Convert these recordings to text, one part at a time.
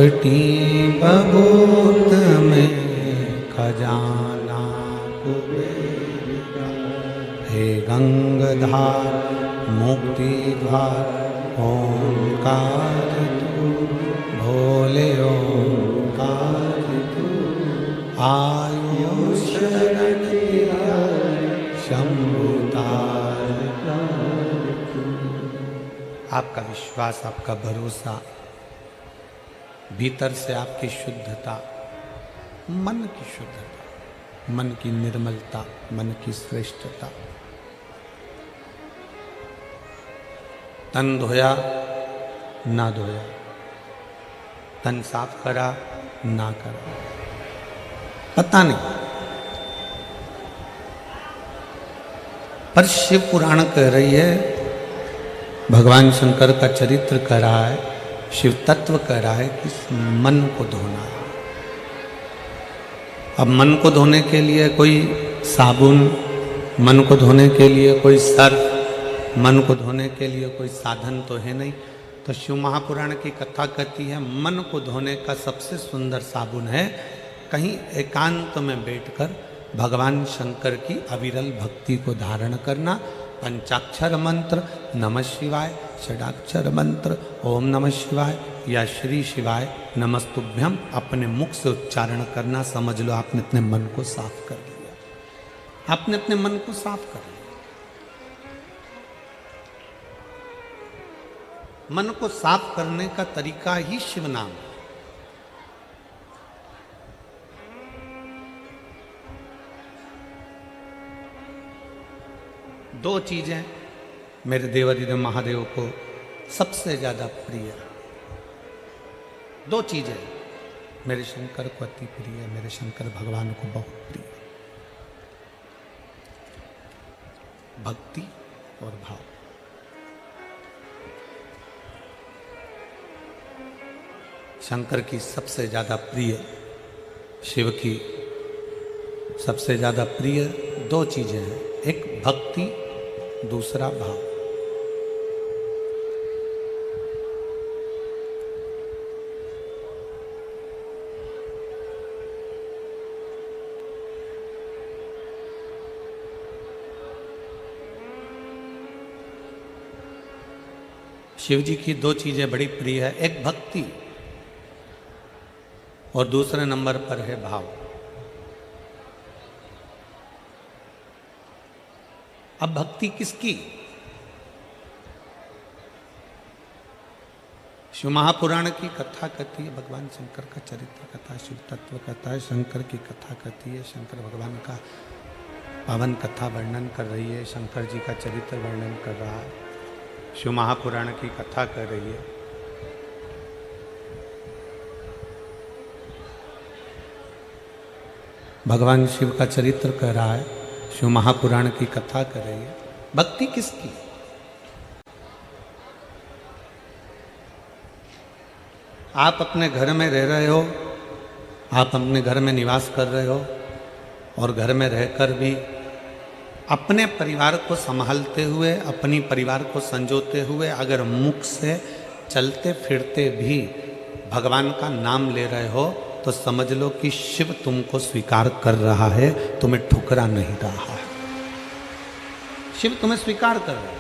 प्रकटी बबूत में खजाना कुबेर का। हे गंगाधार मुक्ति द्वार ओंकार तू, भोले ओंकार तू, आयो शरण तेरा शंभुतार। आपका विश्वास, आपका भरोसा, भीतर से आपकी शुद्धता, मन की शुद्धता, मन की निर्मलता, मन की श्रेष्ठता। तन धोया ना धोया, तन साफ करा ना करा, पता नहीं। पर शिव पुराण कह रही है, भगवान शंकर का चरित्र कह रहा है, शिव तत्व कह रहा है कि मन को धोना है। अब मन को धोने के लिए कोई साबुन, मन को धोने के लिए कोई सर्फ, मन को धोने के लिए कोई साधन तो है नहीं। तो शिव महापुराण की कथा कहती है, मन को धोने का सबसे सुंदर साबुन है कहीं एकांत में बैठकर भगवान शंकर की अविरल भक्ति को धारण करना। पंचाक्षर मंत्र नमः शिवाय, षडाक्षर मंत्र ओम नमः शिवाय या श्री शिवाय नमस्तुभ्यम अपने मुख से उच्चारण करना। समझ लो आपने अपने मन को साफ कर लिया, आपने अपने मन को साफ कर लिया। मन को साफ करने का तरीका ही शिव नाम है। दो चीजें मेरे देवादिदेव महादेव को सबसे ज्यादा प्रिय, दो चीजें मेरे शंकर को अति प्रिय, मेरे शंकर भगवान को बहुत प्रिय, भक्ति और भाव। शंकर की सबसे ज्यादा प्रिय, शिव की सबसे ज्यादा प्रिय दो चीजें हैं, एक भक्ति, दूसरा भाव। शिव जी की दो चीजें बड़ी प्रिय है, एक भक्ति और दूसरे नंबर पर है भाव। अब भक्ति किसकी? शिव महापुराण की कथा कहती है, भगवान शंकर का चरित्र कथा, शिव तत्व कथा है, शंकर की कथा कहती है, शंकर भगवान का पावन कथा वर्णन कर रही है, शंकर जी का चरित्र वर्णन कर रहा है, शिव महापुराण की कथा कर रही है। भगवान शिव का चरित्र कह रहा है, शिव महापुराण की कथा कर रही है। भक्ति किसकी? आप अपने घर में रह रहे हो, आप अपने घर में निवास कर रहे हो और घर में रहकर भी अपने परिवार को संभालते हुए, अपनी परिवार को संजोते हुए अगर मुख से चलते फिरते भी भगवान का नाम ले रहे हो तो समझ लो कि शिव तुमको स्वीकार कर रहा है, तुम्हें ठुकरा नहीं रहा है। शिव तुम्हें स्वीकार कर रहा है।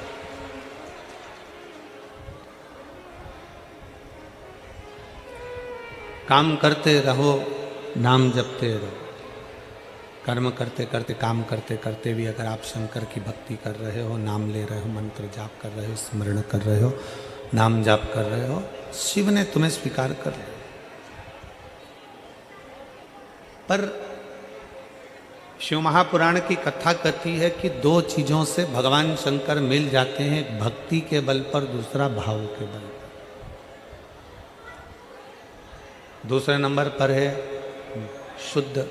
काम करते रहो, नाम जपते रहो। कर्म करते करते, काम करते करते भी अगर आप शंकर की भक्ति कर रहे हो, नाम ले रहे हो, मंत्र जाप कर रहे हो, स्मरण कर रहे हो, नाम जाप कर रहे हो, शिव ने तुम्हें स्वीकार कर लिया। पर शिव महापुराण की कथा कहती है कि दो चीजों से भगवान शंकर मिल जाते हैं, एक भक्ति के बल पर, दूसरा भाव के बल पर। दूसरे नंबर पर है शुद्ध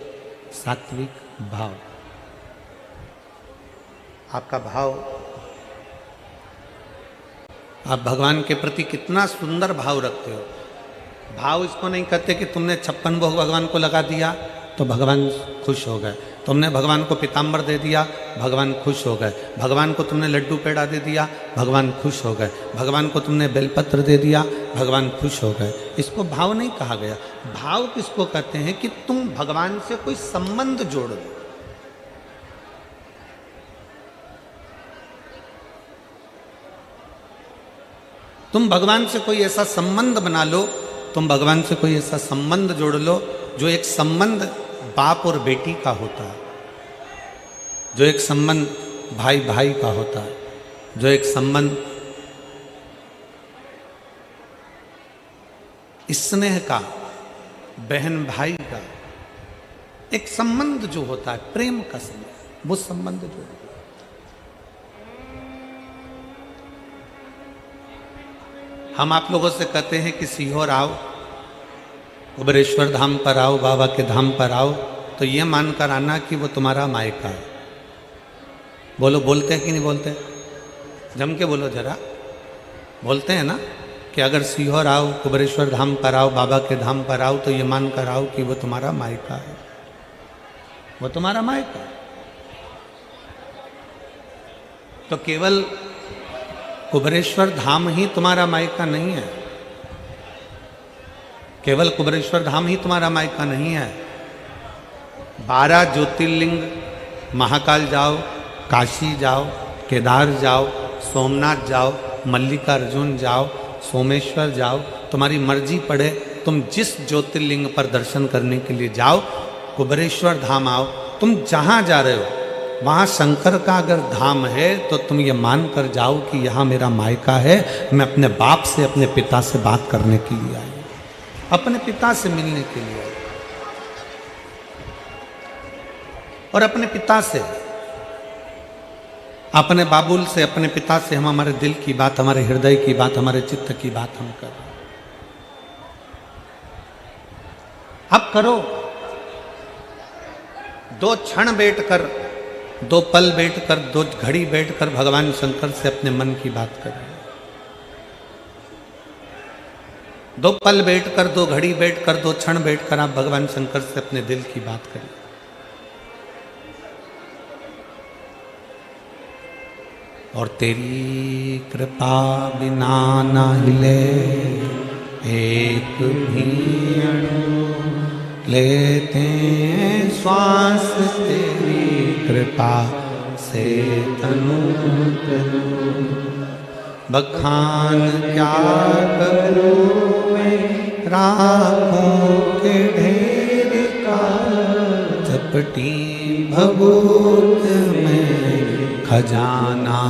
सात्विक भाव। आपका भाव, आप भगवान के प्रति कितना सुंदर भाव रखते हो। भाव इसको नहीं कहते कि तुमने 56 भोग भगवान को लगा दिया तो भगवान खुश हो गए। तुमने भगवान को पीताम्बर दे दिया, भगवान खुश हो गए। भगवान को तुमने लड्डू पेड़ा दे दिया, भगवान खुश हो गए। भगवान को तुमने बेलपत्र दे दिया, भगवान खुश हो गए। इसको भाव नहीं कहा गया। भाव किसको कहते हैं कि तुम भगवान से कोई संबंध जोड़ लो। तुम भगवान से कोई ऐसा संबंध बना लो, तुम भगवान से कोई ऐसा संबंध जोड़ लो जो एक संबंध बाप और बेटी का होता है, जो एक संबंध भाई भाई का होता है, जो एक संबंध स्नेह का, बहन भाई का, एक संबंध जो होता है प्रेम का संबंध, वो संबंध जो है। हम आप लोगों से कहते हैं कि सीहोर आओ, कुबेरेश्वर धाम पर आओ, बाबा के धाम पर आओ, तो ये मानकर आना कि वो तुम्हारा मायका है। बोलो, बोलते हैं कि नहीं बोलते? जम के बोलो जरा, बोलते हैं ना कि अगर सीहोर आओ, कुबेरेश्वर धाम पर आओ, बाबा के धाम पर आओ, तो ये मानकर आओ कि वो तुम्हारा मायका है, वो तुम्हारा मायका है। तो केवल कुबेरेश्वर धाम ही तुम्हारा मायका नहीं है, केवल कुबेरेश्वर धाम ही तुम्हारा मायका नहीं है। 12 ज्योतिर्लिंग, महाकाल जाओ, काशी जाओ, केदार जाओ, सोमनाथ जाओ, मल्लिकार्जुन जाओ, सोमेश्वर जाओ, तुम्हारी मर्जी पड़े, तुम जिस ज्योतिर्लिंग पर दर्शन करने के लिए जाओ, कुबेरेश्वर धाम आओ। तुम जहाँ जा रहे हो वहाँ शंकर का अगर धाम है तो तुम ये मान कर जाओ कि यहाँ मेरा मायका है, मैं अपने बाप से, अपने पिता से बात करने के लिए आई, अपने पिता से मिलने के लिए आई। और अपने पिता से, अपने बाबुल से, अपने पिता से हम हमारे दिल की बात, हमारे हृदय की बात, हमारे चित्त की बात हम कर रहे हैं। अब करो, 2 क्षण बैठकर, 2 पल बैठकर, 2 घड़ी बैठकर भगवान शंकर से अपने मन की बात करें। 2 पल बैठकर, 2 घड़ी बैठकर, 2 क्षण बैठकर आप भगवान शंकर से अपने दिल की बात करें। और तेरी कृपा बिना ना हिले एक भी अणु, लेते हैं श्वास तेरी कृपा से तनु तनु। बखान क्या करूं मैं राखों के ढेर का, चपटी भभूत में खजाना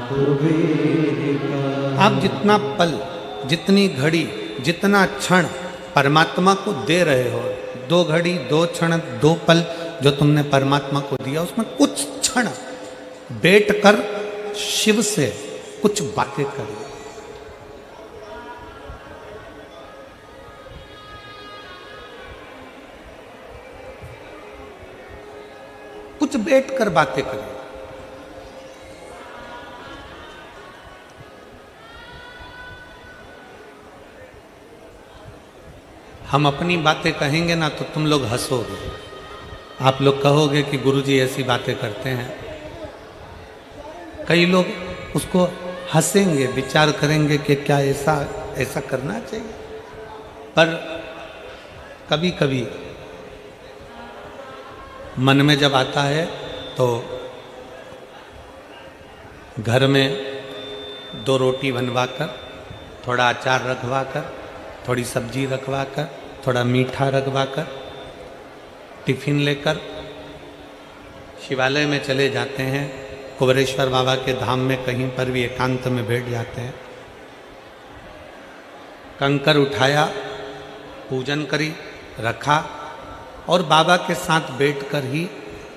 कुबेर का। आप जितना पल, जितनी घड़ी, जितना क्षण परमात्मा को दे रहे हो, 2 घड़ी, 2 क्षण, 2 पल जो तुमने परमात्मा को दिया, उसमें कुछ क्षण बैठकर शिव से कुछ बातें करो। कुछ बैठकर बातें करो। हम अपनी बातें कहेंगे ना तो तुम लोग हंसोगे, आप लोग कहोगे कि गुरुजी ऐसी बातें करते हैं। कई लोग उसको हंसेंगे, विचार करेंगे कि क्या ऐसा करना चाहिए। पर कभी कभी मन में जब आता है तो घर में 2 रोटी बनवाकर, थोड़ा अचार रखवाकर, थोड़ी सब्जी रखवाकर, थोड़ा मीठा रखवाकर, टिफिन लेकर शिवालय में चले जाते हैं। कुबेरेश्वर बाबा के धाम में कहीं पर भी एकांत में बैठ जाते हैं। कंकर उठाया, पूजन करी, रखा और बाबा के साथ बैठकर ही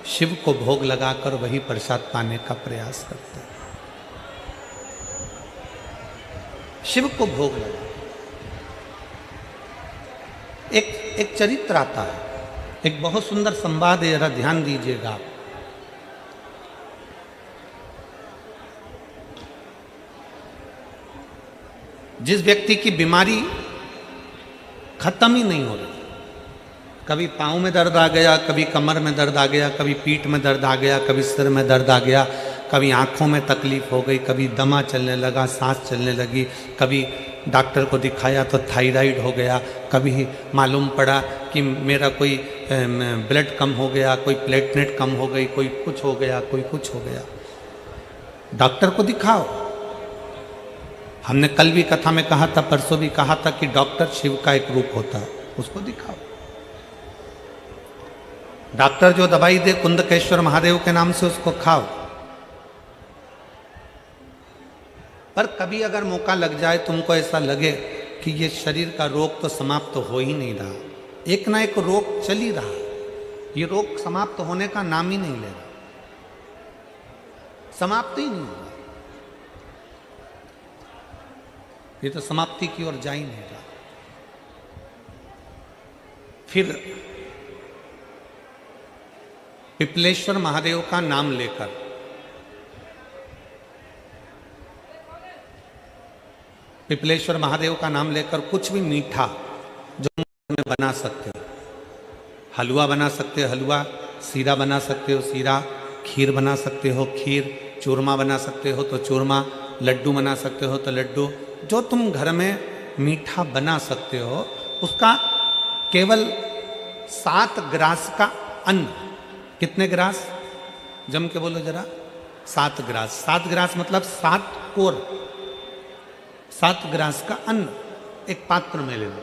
शिव को भोग लगाकर वही प्रसाद पाने का प्रयास करते हैं। शिव को भोग लगा। एक चरित्र आता है, एक बहुत सुंदर संवाद है, जरा ध्यान दीजिएगा आप। जिस व्यक्ति की बीमारी खत्म ही नहीं हो रही, कभी पाँव में दर्द आ गया, कभी कमर में दर्द आ गया, कभी पीठ में दर्द आ गया, कभी सिर में दर्द आ गया, कभी आँखों में तकलीफ हो गई, कभी दमा चलने लगा, सांस चलने लगी, कभी डॉक्टर को दिखाया तो थायराइड हो गया, कभी मालूम पड़ा कि मेरा कोई ब्लड कम हो गया, कोई प्लेटलेट कम हो गई, कोई कुछ हो गया, कोई कुछ हो गया। डॉक्टर को दिखाओ। हमने कल भी कथा में कहा था, परसों भी कहा था कि डॉक्टर शिव का एक रूप होता है, उसको दिखाओ। डॉक्टर जो दवाई दे कुंदकेश्वर महादेव के नाम से उसको खाओ। पर कभी अगर मौका लग जाए, तुमको ऐसा लगे कि ये शरीर का रोग तो समाप्त तो हो ही नहीं रहा, एक ना एक रोग चल ही रहा, ये रोग समाप्त होने का नाम ही नहीं ले रहा, समाप्त ही नहीं हो रहा, ये तो समाप्ति की ओर जा ही नहीं रहा। फिर पिपलेश्वर महादेव का नाम लेकर पिपलेश्वर महादेव का नाम लेकर कुछ भी मीठा जो में बना सकते हो, हलवा बना सकते हो हलवा, सीरा बना सकते हो सीरा, खीर बना सकते हो खीर, चूरमा बना सकते हो तो चूरमा, लड्डू बना सकते हो तो लड्डू, जो तुम घर में मीठा बना सकते हो उसका केवल 7 ग्रास का अन्न। कितने ग्रास? जम के बोलो जरा। 7 ग्रास। 7 ग्रास मतलब 7 कोर, 7 ग्रास का अन्न एक पात्र में ले लो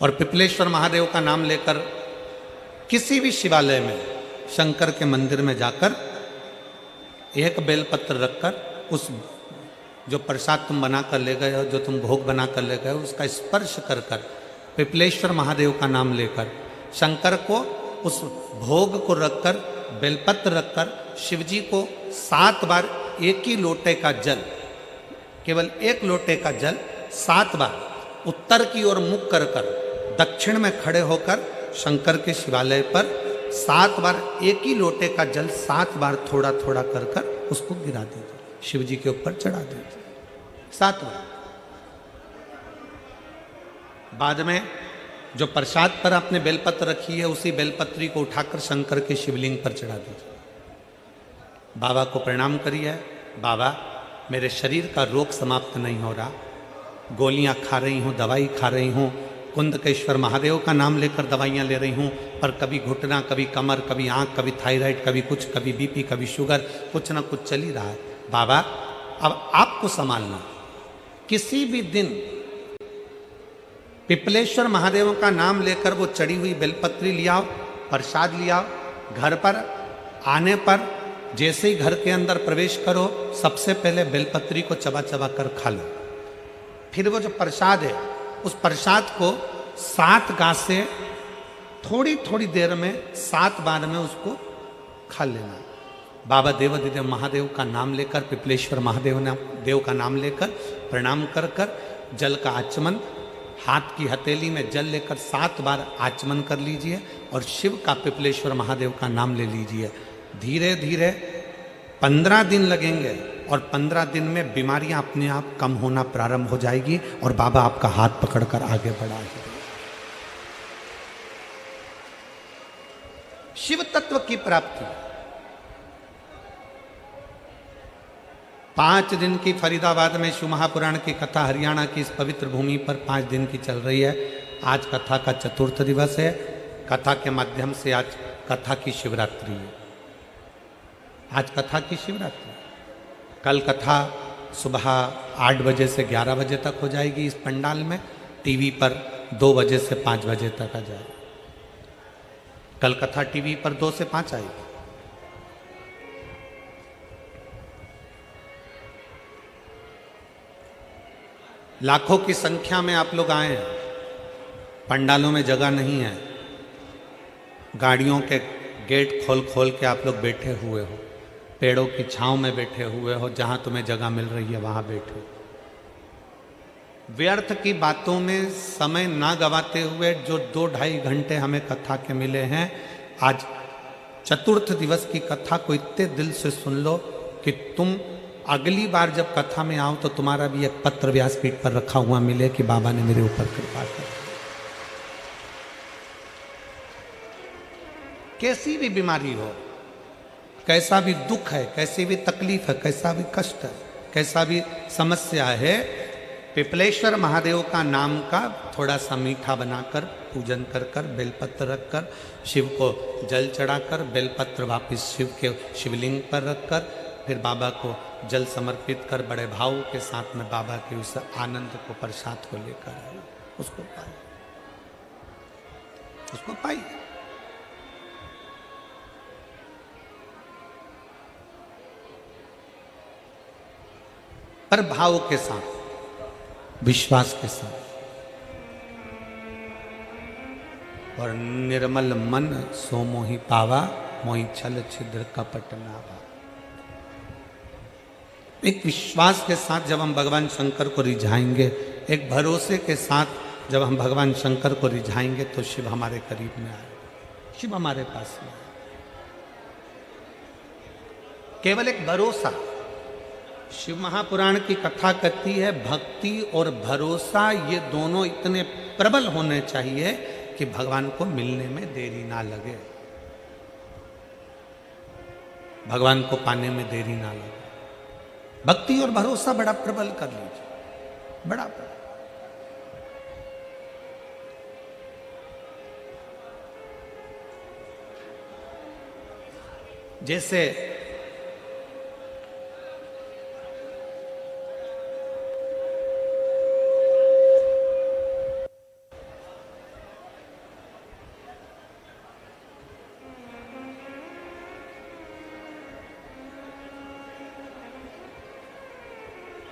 और पिपलेश्वर महादेव का नाम लेकर किसी भी शिवालय में, शंकर के मंदिर में जाकर एक बेलपत्र रखकर उस जो प्रसाद तुम बना कर ले गए हो, जो तुम भोग बना कर ले गए हो, उसका स्पर्श कर कर पिपलेश्वर महादेव का नाम लेकर शंकर को उस भोग को रखकर, बेलपत्र रखकर शिवजी को 7 बार एक ही लोटे का जल, केवल एक लोटे का जल 7 बार उत्तर की ओर मुख कर कर दक्षिण में खड़े होकर शंकर के शिवालय पर 7 बार एक ही लोटे का जल 7 बार थोड़ा थोड़ा कर कर उसको गिरा दीजिए, शिव जी के ऊपर चढ़ा दीजिए 7 बार। बाद में जो प्रसाद पर आपने बेलपत्र रखी है उसी बेलपत्री को उठाकर शंकर के शिवलिंग पर चढ़ा दीजिए। बाबा को प्रणाम करिए, बाबा मेरे शरीर का रोग समाप्त नहीं हो रहा, गोलियां खा रही हूँ, दवाई खा रही हूँ, कुंदकेश्वर महादेव का नाम लेकर दवाइयाँ ले रही हूँ, पर कभी घुटना, कभी कमर, कभी आँख, कभी थायराइड, कभी कुछ, कभी बीपी, कभी शुगर, कुछ ना कुछ चल ही रहा है। बाबा अब आपको संभालना। किसी भी दिन पिपलेश्वर महादेव का नाम लेकर वो चढ़ी हुई बेलपत्री लियाओ, प्रसाद लियाओ, घर पर आने पर जैसे ही घर के अंदर प्रवेश करो सबसे पहले बेलपत्री को चबा चबा कर खा लो। फिर वो जो प्रसाद है उस प्रसाद को 7 गांठ से थोड़ी थोड़ी देर में 7 बार में उसको खा लेना। बाबा देवाधिदेव महादेव का नाम लेकर, पिपलेश्वर महादेव का नाम लेकर प्रणाम कर कर जल का आचमन, हाथ की हथेली में जल लेकर 7 बार आचमन कर लीजिए और शिव का, पिपलेश्वर महादेव का नाम ले लीजिए। धीरे धीरे 15 दिन लगेंगे और 15 दिन में बीमारियां अपने आप कम होना प्रारंभ हो जाएगी और बाबा आपका हाथ पकड़कर आगे बढ़ाएंगे। शिव तत्व की प्राप्ति 5 दिन की फरीदाबाद में शिव महापुराण की कथा हरियाणा की इस पवित्र भूमि पर 5 दिन की चल रही है। आज कथा का 4th दिवस है। कथा के माध्यम से आज कथा की शिवरात्रि है। आज कथा की शिवरात्रि। कल कथा सुबह 8 बजे से 11 बजे तक हो जाएगी इस पंडाल में, टीवी पर 2 बजे से 5 बजे तक आ जाएगी। कल कथा टीवी पर 2 से 5 आएगी। लाखों की संख्या में आप लोग आए हैं। पंडालों में जगह नहीं है, गाड़ियों के गेट खोल खोल के आप लोग बैठे हुए हो, पेड़ों की छांव में बैठे हुए हो, जहां तुम्हें जगह मिल रही है वहां बैठे। व्यर्थ की बातों में समय ना गवाते हुए जो 2-2.5 घंटे हमें कथा के मिले हैं, आज 4th दिवस की कथा को इतने दिल से सुन लो कि तुम अगली बार जब कथा में आओ तो तुम्हारा भी एक पत्र व्यासपीठ पर रखा हुआ मिले कि बाबा ने मेरे ऊपर कृपा कर। कैसी भी बीमारी हो, कैसा भी दुख है, कैसी भी तकलीफ है, कैसा भी कष्ट है, कैसा भी समस्या है, पिपलेश्वर महादेव का नाम का थोड़ा सा मीठा बनाकर पूजन कर कर बेलपत्र रखकर शिव को जल चढ़ाकर बेलपत्र वापिस शिव के शिवलिंग पर रखकर फिर बाबा को जल समर्पित कर बड़े भाव के साथ में बाबा के उस आनंद को प्रसाद को लेकर आए, उसको पाए, उसको पाई। पर भाव के साथ, विश्वास के साथ, और निर्मल मन सो मोहि पावा, मोहि छल छिद्र कपट नावा। एक विश्वास के साथ जब हम भगवान शंकर को रिझाएंगे, एक भरोसे के साथ जब हम भगवान शंकर को रिझाएंगे, तो शिव हमारे करीब में आए, शिव हमारे पास में आए। केवल एक भरोसा। शिव महापुराण की कथा कहती है भक्ति और भरोसा ये दोनों इतने प्रबल होने चाहिए कि भगवान को मिलने में देरी ना लगे, भगवान को पाने में देरी ना लगे। भक्ति और भरोसा बड़ा प्रबल कर लीजिए, बड़ा प्रबल। जैसे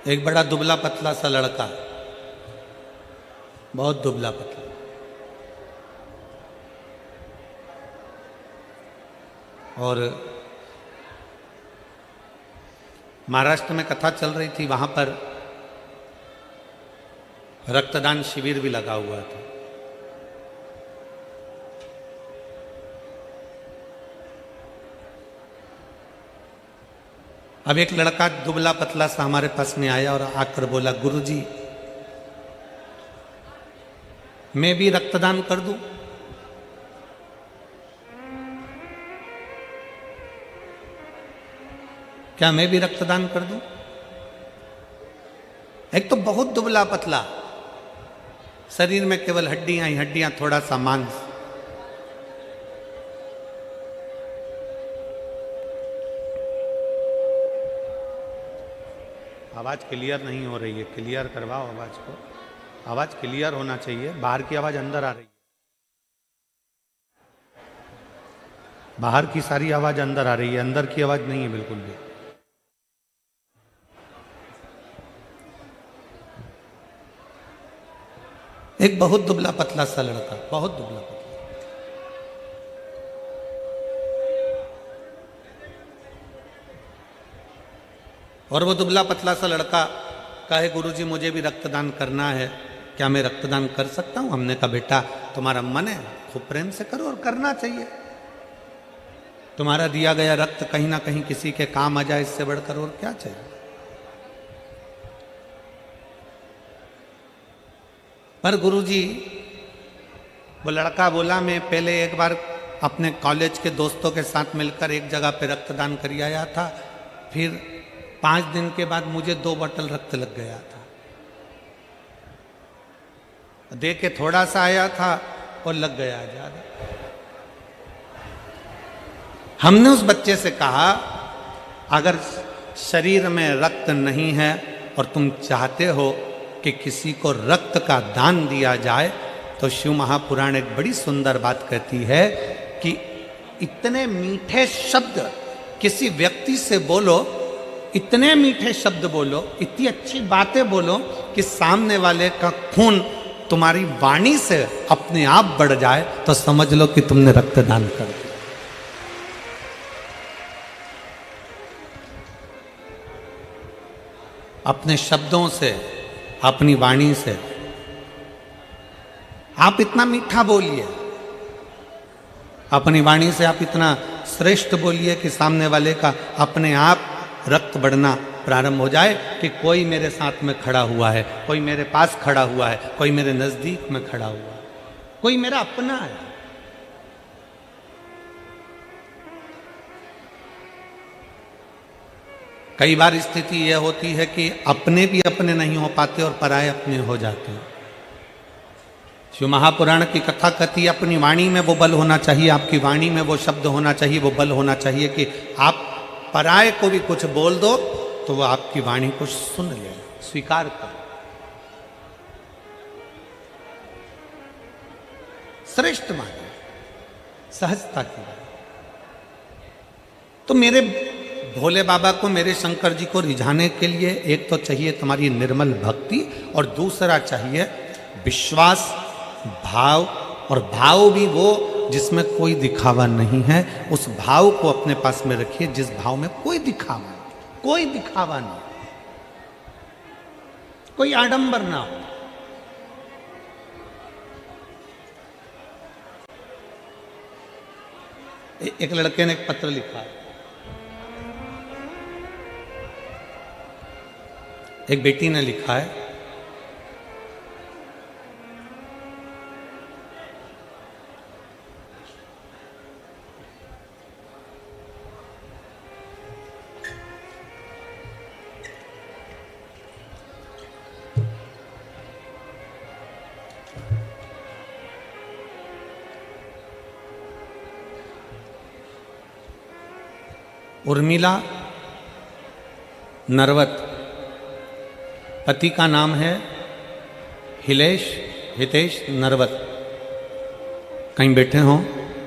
एक बड़ा दुबला पतला सा लड़का, बहुत दुबला पतला, और महाराष्ट्र में कथा चल रही थी, वहां पर रक्तदान शिविर भी लगा हुआ था। अब एक लड़का दुबला पतला सा हमारे पास में आया और आकर बोला, गुरुजी मैं भी रक्तदान कर दूं? क्या मैं भी रक्तदान कर दूं? एक तो बहुत दुबला पतला, शरीर में केवल हड्डियां ही हड्डियां, थोड़ा सा मांस। आवाज क्लियर नहीं हो रही है, क्लियर करवाओ आवाज को, आवाज क्लियर होना चाहिए, बाहर की आवाज अंदर आ रही है, बाहर की सारी आवाज अंदर आ रही है, अंदर की आवाज नहीं है बिल्कुल भी। एक बहुत दुबला पतला सा लड़का, बहुत दुबला पतला, और वो दुबला पतला सा लड़का कहे, गुरुजी मुझे भी रक्तदान करना है, क्या मैं रक्तदान कर सकता हूं? हमने कहा बेटा तुम्हारा मन है, खूब प्रेम से करो, और करना चाहिए। तुम्हारा दिया गया रक्त कहीं ना कहीं किसी के काम आ जाए, इससे बढ़कर और क्या चाहिए। पर गुरुजी, वो लड़का बोला, मैं पहले एक बार अपने कॉलेज के दोस्तों के साथ मिलकर एक जगह पे रक्तदान कर आया था, फिर 5 दिन के बाद मुझे 2 बोतल रक्त लग गया था। दे के थोड़ा सा आया था और लग गया ज्यादा। हमने उस बच्चे से कहा, अगर शरीर में रक्त नहीं है और तुम चाहते हो कि किसी को रक्त का दान दिया जाए, तो शिव महापुराण एक बड़ी सुंदर बात कहती है कि इतने मीठे शब्द किसी व्यक्ति से बोलो, इतने मीठे शब्द बोलो, इतनी अच्छी बातें बोलो कि सामने वाले का खून तुम्हारी वाणी से अपने आप बढ़ जाए, तो समझ लो कि तुमने रक्तदान कर दिया। अपने शब्दों से, अपनी वाणी से आप इतना मीठा बोलिए, अपनी वाणी से आप इतना श्रेष्ठ बोलिए कि सामने वाले का अपने आप रक्त बढ़ना प्रारंभ हो जाए कि कोई मेरे साथ में खड़ा हुआ है, कोई मेरे पास खड़ा हुआ है, कोई मेरे नजदीक में खड़ा हुआ है, कोई मेरा अपना है। कई बार स्थिति यह होती है कि अपने भी अपने नहीं हो पाते और पराये अपने हो जाते हैं। शिव महापुराण की कथा कहती है अपनी वाणी में वो बल होना चाहिए, आपकी वाणी में वो शब्द होना चाहिए, वो बल होना चाहिए कि आप पराये को भी कुछ बोल दो तो वो आपकी वाणी को सुन ले, स्वीकार कर। श्रेष्ठ माने, सहजता की बात। तो मेरे भोले बाबा को, मेरे शंकर जी को रिझाने के लिए एक तो चाहिए तुम्हारी निर्मल भक्ति और दूसरा चाहिए विश्वास, भाव। और भाव भी वो जिसमें कोई दिखावा नहीं है, उस भाव को अपने पास में रखिए जिस भाव में कोई दिखावा नहीं, कोई दिखावा नहीं, कोई आडंबर ना हो। एक लड़के ने एक पत्र लिखा, एक बेटी ने लिखा है, उर्मिला नरवत, पति का नाम है हितेश नरवत। कहीं बैठे हों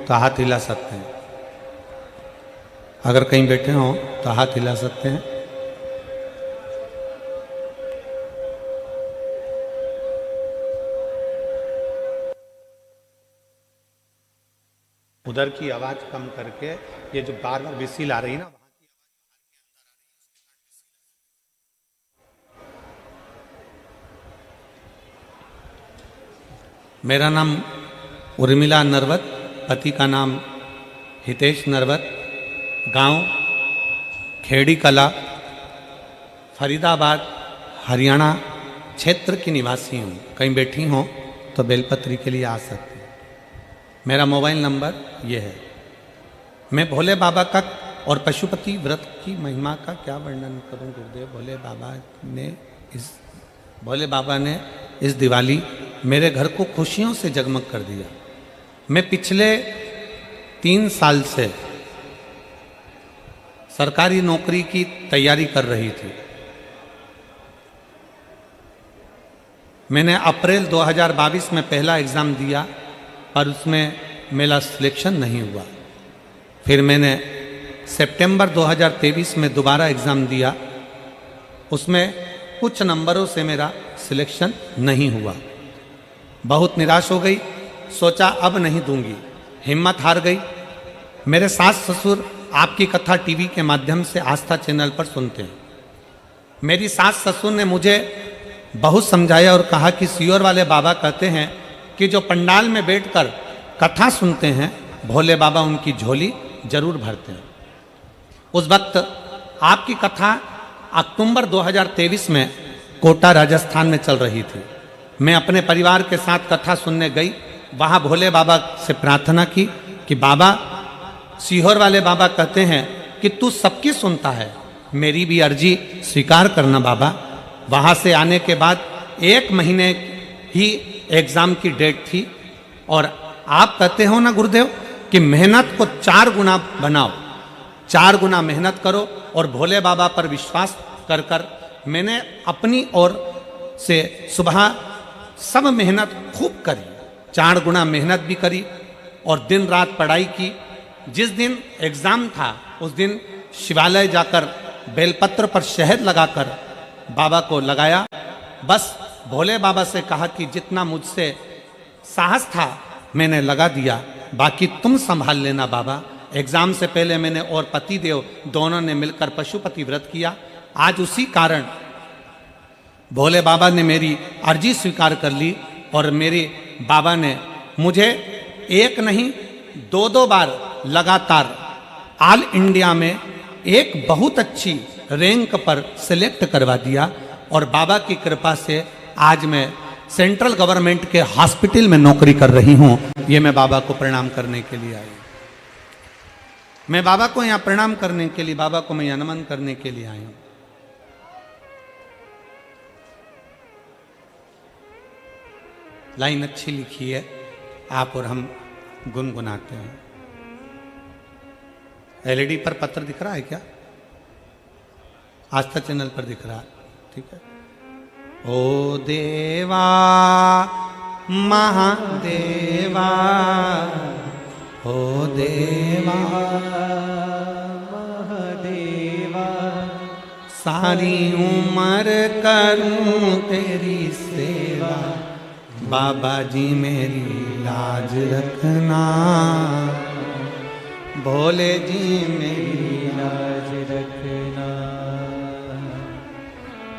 तो हाथ हिला सकते हैं, अगर कहीं बैठे हों तो हाथ हिला सकते हैं। उधर की आवाज कम करके, ये जो बार बार विसिल आ रही ना, मेरा नाम उर्मिला नरवत, पति का नाम हितेश नरवत, गांव खेड़ी कला, फरीदाबाद, हरियाणा क्षेत्र की निवासी हूँ। कहीं बैठी हों तो बेलपत्री के लिए आ सकते हैं। मेरा मोबाइल नंबर ये है। मैं भोले बाबा का और पशुपति व्रत की महिमा का क्या वर्णन करूं गुरुदेव। भोले बाबा ने इस दिवाली मेरे घर को खुशियों से जगमग कर दिया। मैं पिछले 3 साल से सरकारी नौकरी की तैयारी कर रही थी। मैंने अप्रैल 2022 में पहला एग्ज़ाम दिया और उसमें मेरा सिलेक्शन नहीं हुआ। फिर मैंने सितंबर 2023 में दोबारा एग्ज़ाम दिया, उसमें कुछ नंबरों से मेरा सिलेक्शन नहीं हुआ। बहुत निराश हो गई, सोचा अब नहीं दूंगी, हिम्मत हार गई। मेरे सास ससुर आपकी कथा टीवी के माध्यम से आस्था चैनल पर सुनते हैं। मेरी सास ससुर ने मुझे बहुत समझाया और कहा कि सियोर वाले बाबा कहते हैं कि जो पंडाल में बैठकर कथा सुनते हैं भोले बाबा उनकी झोली जरूर भरते हैं। उस वक्त आपकी कथा अक्टूबर 2023 में कोटा राजस्थान में चल रही थी। मैं अपने परिवार के साथ कथा सुनने गई। वहाँ भोले बाबा से प्रार्थना की कि बाबा, सीहोर वाले बाबा कहते हैं कि तू सबकी सुनता है, मेरी भी अर्जी स्वीकार करना बाबा। वहाँ से आने के बाद 1 महीने ही एग्ज़ाम की डेट थी और आप कहते हो ना गुरुदेव कि मेहनत को 4 गुना बनाओ, 4 गुना मेहनत करो और भोले बाबा पर विश्वास कर कर मैंने अपनी ओर से सुबह सब मेहनत खूब करी, 4 गुना मेहनत भी करी और दिन रात पढ़ाई की। जिस दिन एग्ज़ाम था उस दिन शिवालय जाकर बेलपत्र पर शहद लगाकर बाबा को लगाया। बस भोले बाबा से कहा कि जितना मुझसे साहस था मैंने लगा दिया, बाकी तुम संभाल लेना बाबा। एग्ज़ाम से पहले मैंने और पतिदेव दोनों ने मिलकर पशुपति व्रत किया। आज उसी कारण भोले बाबा ने मेरी अर्जी स्वीकार कर ली और मेरे बाबा ने मुझे 1 नहीं 2 बार लगातार ऑल इंडिया में एक बहुत अच्छी रैंक पर सिलेक्ट करवा दिया। और बाबा की कृपा से आज मैं सेंट्रल गवर्नमेंट के हॉस्पिटल में नौकरी कर रही हूँ। ये मैं बाबा को प्रणाम करने के लिए आई हूँ। मैं बाबा को यहाँ प्रणाम करने के लिए, बाबा को मैं यहाँ नमन करने के लिए आई हूँ। लाइन अच्छी लिखी है, आप और हम गुनगुनाते हैं। एलईडी पर पत्र दिख रहा है क्या? आस्था चैनल पर दिख रहा है, ठीक है। ओ देवा महादेवा, ओ देवा महादेवा, सारी उम्र करूं तेरी सेवा, बाबा जी मेरी लाज रखना, भोले जी मेरी लाज रखना,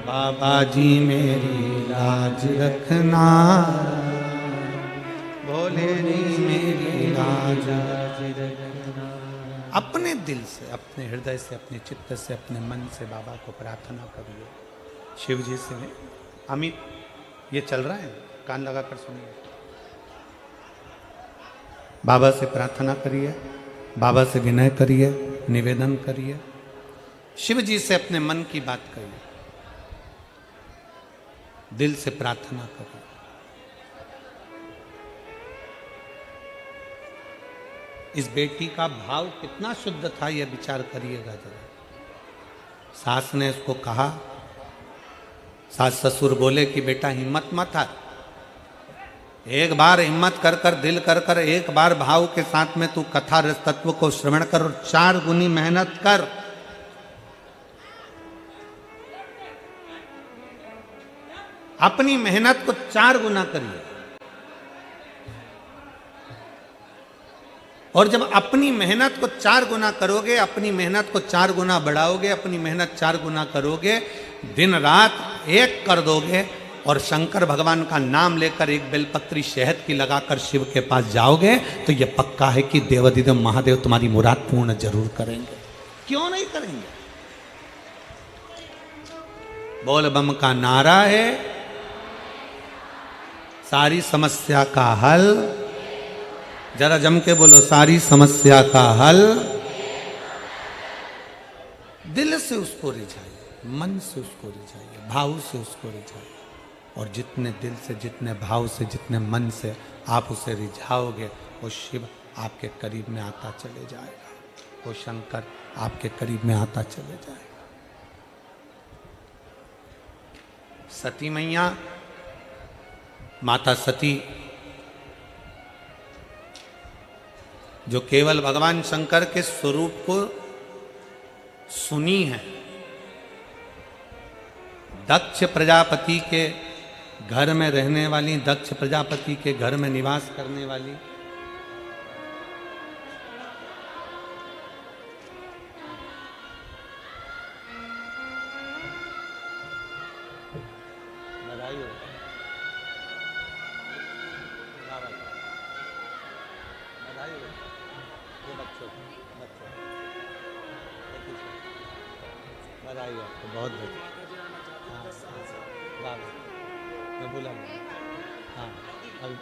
बाबा जी मेरी लाज रखना, भोले जी मेरी लाज रखना। अपने दिल से, अपने हृदय से, अपने चित्त से, अपने मन से बाबा को प्रार्थना करिए। शिव जी से नहीं। अमित, ये चल रहा है, कान लगाकर सुनिए। बाबा से प्रार्थना करिए, बाबा से विनय करिए, निवेदन करिए, शिव जी से अपने मन की बात करिए, दिल से प्रार्थना करिए। इस बेटी का भाव कितना शुद्ध था, यह विचार करिएगा जरा। सास ने उसको कहा, सास ससुर बोले कि बेटा हिम्मत मत हार, एक बार हिम्मत कर कर, दिल कर कर, एक बार भाव के साथ में तू कथा रस तत्व को श्रवण कर और 4 गुनी मेहनत कर। अपनी मेहनत को 4 गुना करिए। और जब अपनी मेहनत को 4 गुना करोगे, अपनी मेहनत को 4 गुना बढ़ाओगे, अपनी मेहनत 4 गुना करोगे, दिन रात एक कर दोगे और शंकर भगवान का नाम लेकर एक बेलपत्री शहद की लगाकर शिव के पास जाओगे, तो यह पक्का है कि देवाधिदेव महादेव तुम्हारी मुराद पूर्ण जरूर करेंगे। क्यों नहीं करेंगे? बोल बम का नारा है, सारी समस्या का हल, जरा जम के बोलो, सारी समस्या का हल। दिल से उसको रिझाइए, मन से उसको रिझाइए, भाव से उसको रिझाइए। और जितने दिल से, जितने भाव से, जितने मन से आप उसे रिझाओगे, वो शिव आपके करीब में आता चले जाएगा, वो शंकर आपके करीब में आता चले जाएगा। सती मैया, माता सती, जो केवल भगवान शंकर के स्वरूप को सुनी है, दक्ष प्रजापति के घर में रहने वाली, दक्ष प्रजापति के घर में निवास करने वाली, बहुत हाँ, मैं बोला हाँ, अभी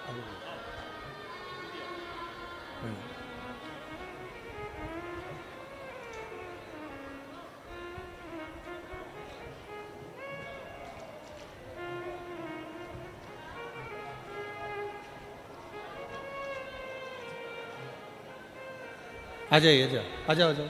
आ जाइए, आ जाओ, आ जाओ।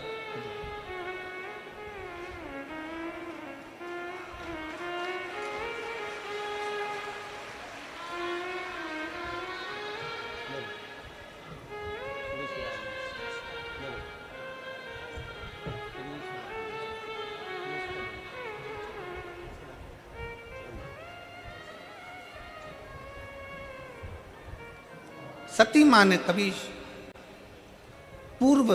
सती माँ ने कभी पूर्व,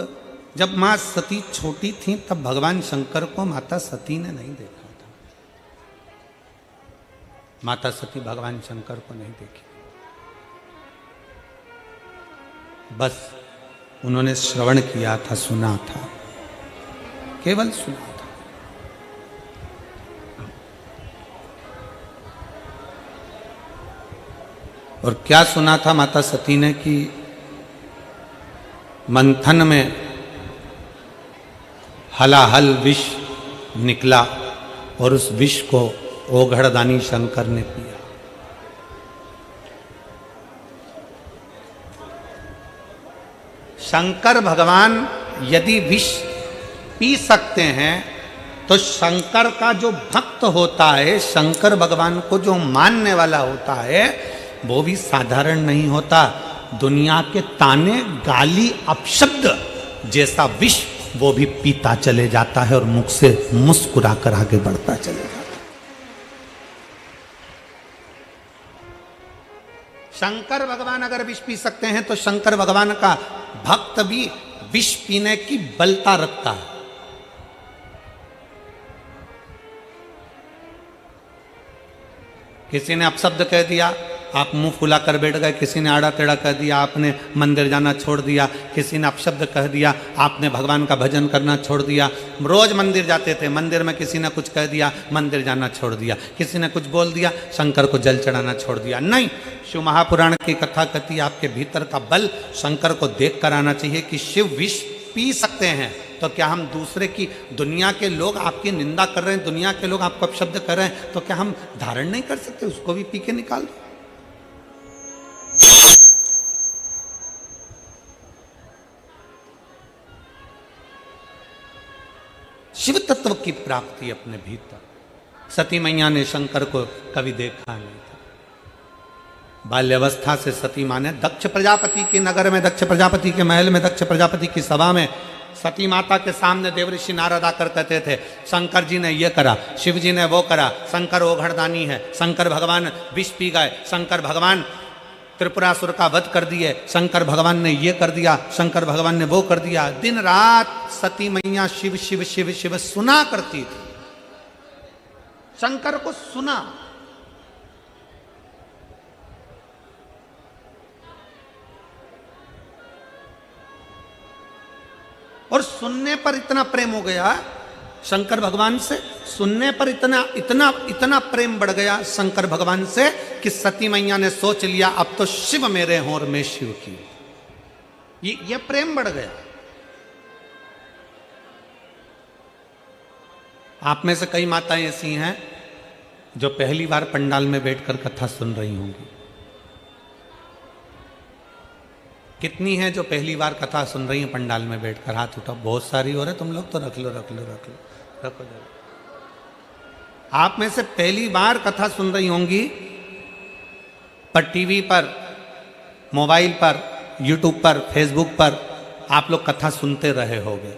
जब माँ सती छोटी थी, तब भगवान शंकर को माता सती ने नहीं देखा था। माता सती भगवान शंकर को नहीं देखी, बस उन्होंने श्रवण किया था, सुना था, केवल सुना था। और क्या सुना था माता सती ने कि मंथन में हलाहल विष निकला और उस विष को ओघड़दानी शंकर ने पिया। शंकर भगवान यदि विष पी सकते हैं तो शंकर का जो भक्त होता है, शंकर भगवान को जो मानने वाला होता है, वो भी साधारण नहीं होता। दुनिया के ताने, गाली, अपशब्द जैसा विष वो भी पीता चले जाता है और मुख से मुस्कुरा कर आगे बढ़ता चले जाता है। शंकर भगवान अगर विष पी सकते हैं तो शंकर भगवान का भक्त भी विष पीने की बलता रखता है। किसी ने अपशब्द कह दिया, आप मुंह फुला कर बैठ गए। किसी ने आड़ा टेढ़ा कह दिया, आपने मंदिर जाना छोड़ दिया। किसी ने अपशब्द कह दिया, आपने भगवान का भजन करना छोड़ दिया। रोज मंदिर जाते थे, मंदिर में किसी ने कुछ कह दिया, मंदिर जाना छोड़ दिया। किसी ने कुछ बोल दिया, शंकर को जल चढ़ाना छोड़ दिया। नहीं, शिव महापुराण की कथा कहती, आपके भीतर का बल शंकर को देख कर आना चाहिए कि शिव विष पी सकते हैं। तो क्या हम दूसरे की, दुनिया के लोग आपकी निंदा कर रहे हैं, दुनिया के लोग आपको अपशब्द कर रहे हैं, तो क्या हम धारण नहीं कर सकते? उसको भी पी के निकाल दो। शिव तत्व की प्राप्ति अपने भीतर। सती मैया ने शंकर को कभी देखा नहीं था। बाल्यावस्था से सती माँ ने दक्ष प्रजापति के नगर में, दक्ष प्रजापति के महल में, दक्ष प्रजापति की सभा में सती माता के सामने देवऋषि नारद आकर कहते थे, शंकर जी ने ये करा, शिव जी ने वो करा, शंकर ओघड़दानी है, शंकर भगवान विष पी गए, शंकर भगवान त्रिपुरासुर का वध कर दिए, शंकर भगवान ने ये कर दिया, शंकर भगवान ने वो कर दिया। दिन रात सती मैया शिव शिव शिव शिव सुना करती थी, शंकर को सुना। और सुनने पर इतना प्रेम हो गया शंकर भगवान से, सुनने पर इतना इतना इतना प्रेम बढ़ गया शंकर भगवान से कि सती मैया ने सोच लिया अब तो शिव मेरे हों और मैं शिव की। ये प्रेम बढ़ गया। आप में से कई माताएं ऐसी हैं जो पहली बार पंडाल में बैठकर कथा सुन रही होंगी। कितनी है जो पहली बार कथा सुन रही हैं पंडाल में बैठकर? हाथ उठाओ। बहुत सारी हो रहे तुम लोग तो रख लो रख लो रख लो रखो जरा। आप में से पहली बार कथा सुन रही होंगी, पर टीवी पर, मोबाइल पर, यूट्यूब पर, फेसबुक पर आप लोग कथा सुनते रहे होंगे।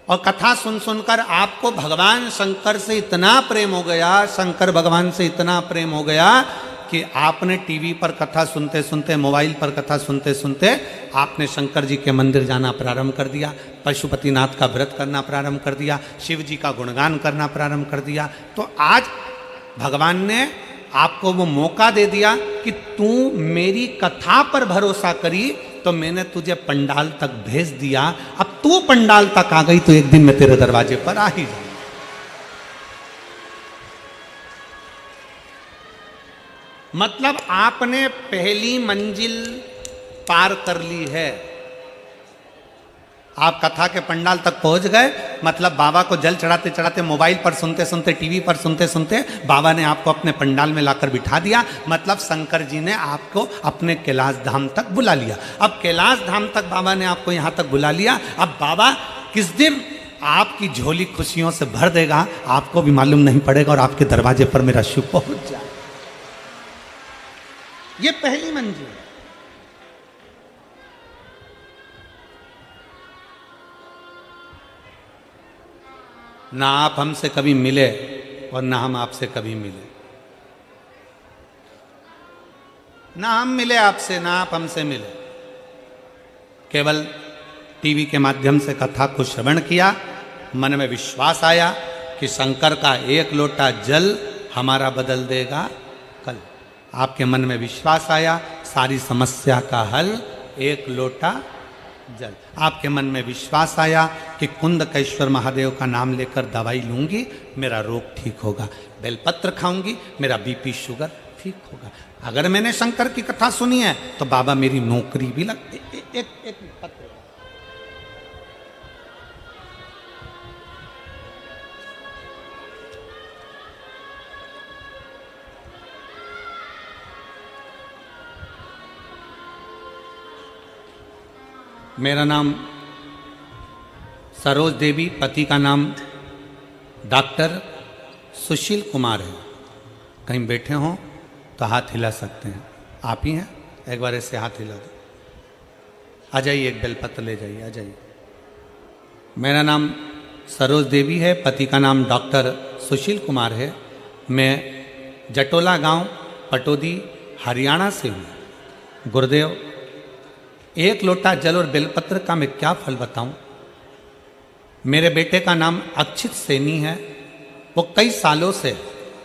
और कथा सुन सुनकर आपको भगवान शंकर से इतना प्रेम हो गया, शंकर भगवान से इतना प्रेम हो गया कि आपने टीवी पर कथा सुनते सुनते, मोबाइल पर कथा सुनते सुनते आपने शंकर जी के मंदिर जाना प्रारंभ कर दिया, पशुपतिनाथ का व्रत करना प्रारंभ कर दिया, शिव जी का गुणगान करना प्रारंभ कर दिया। तो आज भगवान ने आपको वो मौका दे दिया कि तू मेरी कथा पर भरोसा करी तो मैंने तुझे पंडाल तक भेज दिया। अब तू पंडाल तक आ गई तो एक दिन मैं तेरे दरवाजे पर आ ही जाऊंगा। मतलब आपने पहली मंजिल पार कर ली है। आप कथा के पंडाल तक पहुंच गए, मतलब बाबा को जल चढ़ाते चढ़ाते, मोबाइल पर सुनते सुनते, टीवी पर सुनते सुनते बाबा ने आपको अपने पंडाल में लाकर बिठा दिया। मतलब शंकर जी ने आपको अपने कैलाश धाम तक बुला लिया। अब कैलाश धाम तक बाबा ने आपको यहाँ तक बुला लिया। अब बाबा किस दिन आपकी झोली खुशियों से भर देगा आपको भी मालूम नहीं पड़ेगा और आपके दरवाजे पर मेरा शिव पहुंच जाए। ये पहली मंजिल है। ना आप हमसे कभी मिले और ना हम आपसे कभी मिले, ना हम मिले आपसे ना आप हमसे मिले। केवल टीवी के माध्यम से कथा को श्रवण किया, मन में विश्वास आया कि शंकर का एक लोटा जल हमारा बदल देगा कल। आपके मन में विश्वास आया, सारी समस्या का हल एक लोटा जल। आपके मन में विश्वास आया कि कुंदकेश्वर महादेव का नाम लेकर दवाई लूंगी, मेरा रोग ठीक होगा। बेलपत्र खाऊंगी, मेरा बीपी शुगर ठीक होगा। अगर मैंने शंकर की कथा सुनी है तो बाबा मेरी नौकरी भी लग। एक पत्र मेरा नाम सरोज देवी, पति का नाम डॉक्टर सुशील कुमार है। कहीं बैठे हों तो हाथ हिला सकते हैं। आप ही हैं? एक बार ऐसे हाथ हिला दो। आ जाइए, एक बेलपत्र ले जाइए, आ जाइए। मेरा नाम सरोज देवी है, पति का नाम डॉक्टर सुशील कुमार है। मैं जटोला गांव, पटौदी, हरियाणा से हूँ। गुरुदेव, एक लोटा जल और बेलपत्र का मैं क्या फल बताऊं? मेरे बेटे का नाम अक्षित सैनी है। वो कई सालों से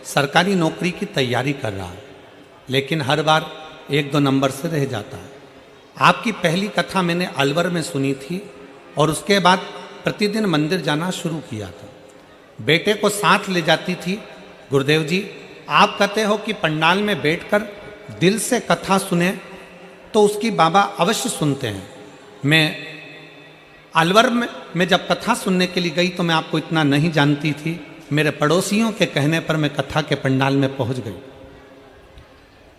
सरकारी नौकरी की तैयारी कर रहा है, लेकिन हर बार 1-2 नंबर से रह जाता है। आपकी पहली कथा मैंने अलवर में सुनी थी और उसके बाद प्रतिदिन मंदिर जाना शुरू किया था। बेटे को साथ ले जाती थी। गुरुदेव जी, आप कहते हो कि पंडाल में बैठकर दिल से कथा सुने तो उसकी बाबा अवश्य सुनते हैं। मैं अलवर में जब कथा सुनने के लिए गई तो मैं आपको इतना नहीं जानती थी। मेरे पड़ोसियों के कहने पर मैं कथा के पंडाल में पहुंच गई।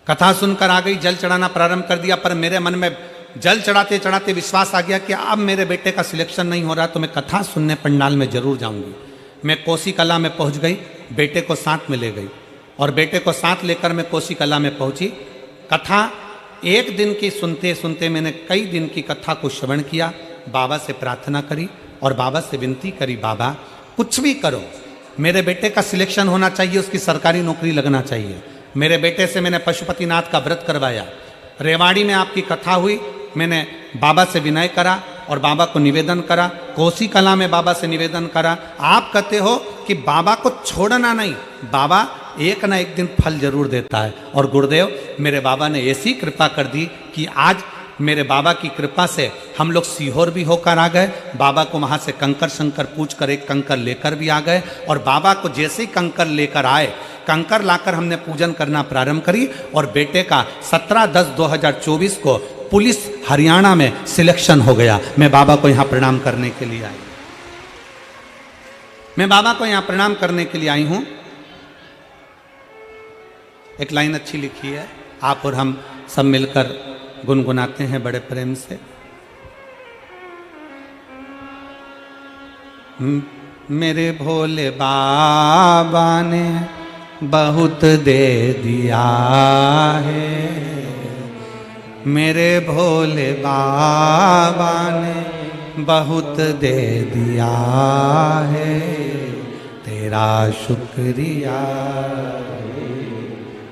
कथा सुनकर आ गई, जल चढ़ाना प्रारंभ कर दिया। पर मेरे मन में जल चढ़ाते चढ़ाते विश्वास आ गया कि अब मेरे बेटे का सिलेक्शन नहीं हो रहा तो मैं कथा सुनने पंडाल में जरूर जाऊंगी। मैं कोसी कला में पहुंच गई, बेटे को साथ में ले गई और बेटे को साथ लेकर मैं कोसी कला में पहुंची। कथा एक दिन की सुनते सुनते मैंने कई दिन की कथा को श्रवण किया। बाबा से प्रार्थना करी और बाबा से विनती करी, बाबा कुछ भी करो, मेरे बेटे का सिलेक्शन होना चाहिए, उसकी सरकारी नौकरी लगना चाहिए। मेरे बेटे से मैंने पशुपतिनाथ का व्रत करवाया। रेवाड़ी में आपकी कथा हुई, मैंने बाबा से विनय करा और बाबा को निवेदन करा। कोसी कला में बाबा से निवेदन करा। आप कहते हो कि बाबा को छोड़ना नहीं, बाबा एक ना एक दिन फल जरूर देता है। और गुरुदेव, मेरे बाबा ने ऐसी कृपा कर दी कि आज मेरे बाबा की कृपा से हम लोग सीहोर भी होकर आ गए। बाबा को वहाँ से कंकर शंकर पूछ कर एक कंकर लेकर भी आ गए और बाबा को जैसे ही कंकर लेकर आए, कंकर लाकर हमने पूजन करना प्रारंभ करी और बेटे का 17/10/2024 को पुलिस हरियाणा में सिलेक्शन हो गया। मैं बाबा को यहाँ प्रणाम करने के लिए आई। मैं बाबा को यहाँ प्रणाम करने के लिए आई हूँ। एक लाइन अच्छी लिखी है, आप और हम सब मिलकर गुनगुनाते हैं बड़े प्रेम से। मेरे भोले बाबा ने बहुत दे दिया है, मेरे भोले बाबा ने बहुत दे दिया है, तेरा शुक्रिया,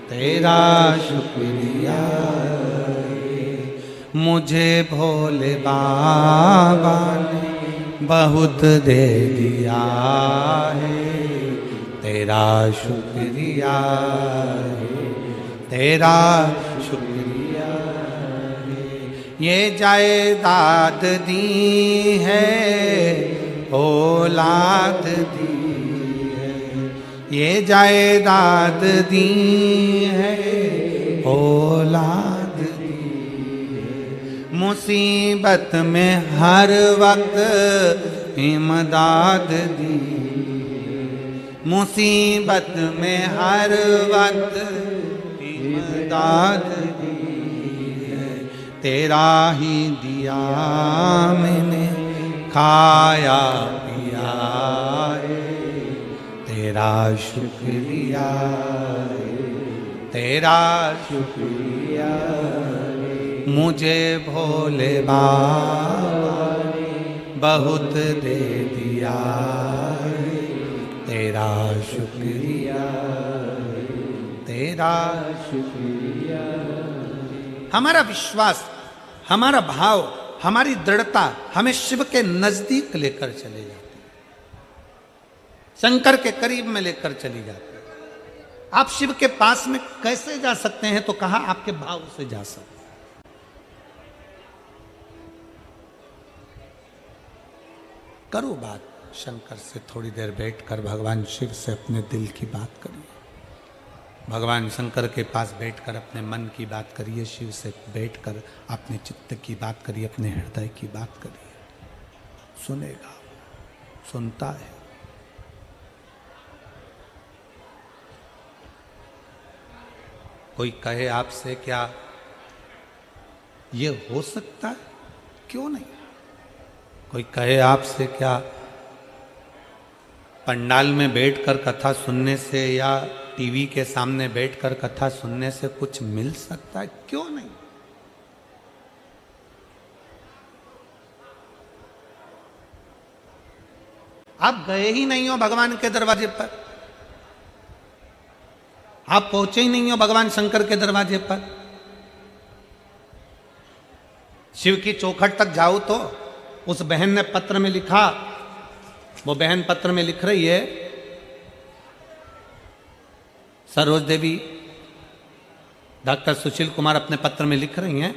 तेरा शुक्रिया। मुझे भोले बाबा ने बहुत दे दिया है, तेरा शुक्रिया है, तेरा शुक्रिया है। ये जायदाद दी है, औलाद दी है, ये जायदाद दी है, औलाद मुसीबत में हर वक्त इमदाद दी, मुसीबत में हर वक्त इमदाद दी है, तेरा ही दिया मैंने खाया पिया है, तेरा शुक्रिया है, तेरा शुक्रिया। मुझे भोले बाबा ने बहुत दे दिया है, तेरा शुक्रिया, तेरा शुक्रिया। हमारा विश्वास, हमारा भाव, हमारी दृढ़ता हमें शिव के नजदीक लेकर चले जाती है, शंकर के करीब में लेकर चली जाती है। आप शिव के पास में कैसे जा सकते हैं? तो कहा आपके भाव से जा सकते हैं। करो बात शंकर से, थोड़ी देर बैठकर भगवान शिव से अपने दिल की बात करिए। भगवान शंकर के पास बैठकर अपने मन की बात करिए, शिव से बैठकर अपने चित्त की बात करिए, अपने हृदय की बात करिए। सुनेगा, सुनता है। कोई कहे आपसे क्या ये हो सकता है? क्यों नहीं? कोई कहे आपसे क्या पंडाल में बैठकर कथा सुनने से या टीवी के सामने बैठकर कथा सुनने से कुछ मिल सकता है? क्यों नहीं। आप गए ही नहीं हो भगवान के दरवाजे पर, आप पहुंचे ही नहीं हो भगवान शंकर के दरवाजे पर। शिव की चौखट तक जाओ तो उस बहन ने पत्र में लिखा, वो बहन पत्र में लिख रही है, सरोज देवी डॉक्टर सुशील कुमार अपने पत्र में लिख रही हैं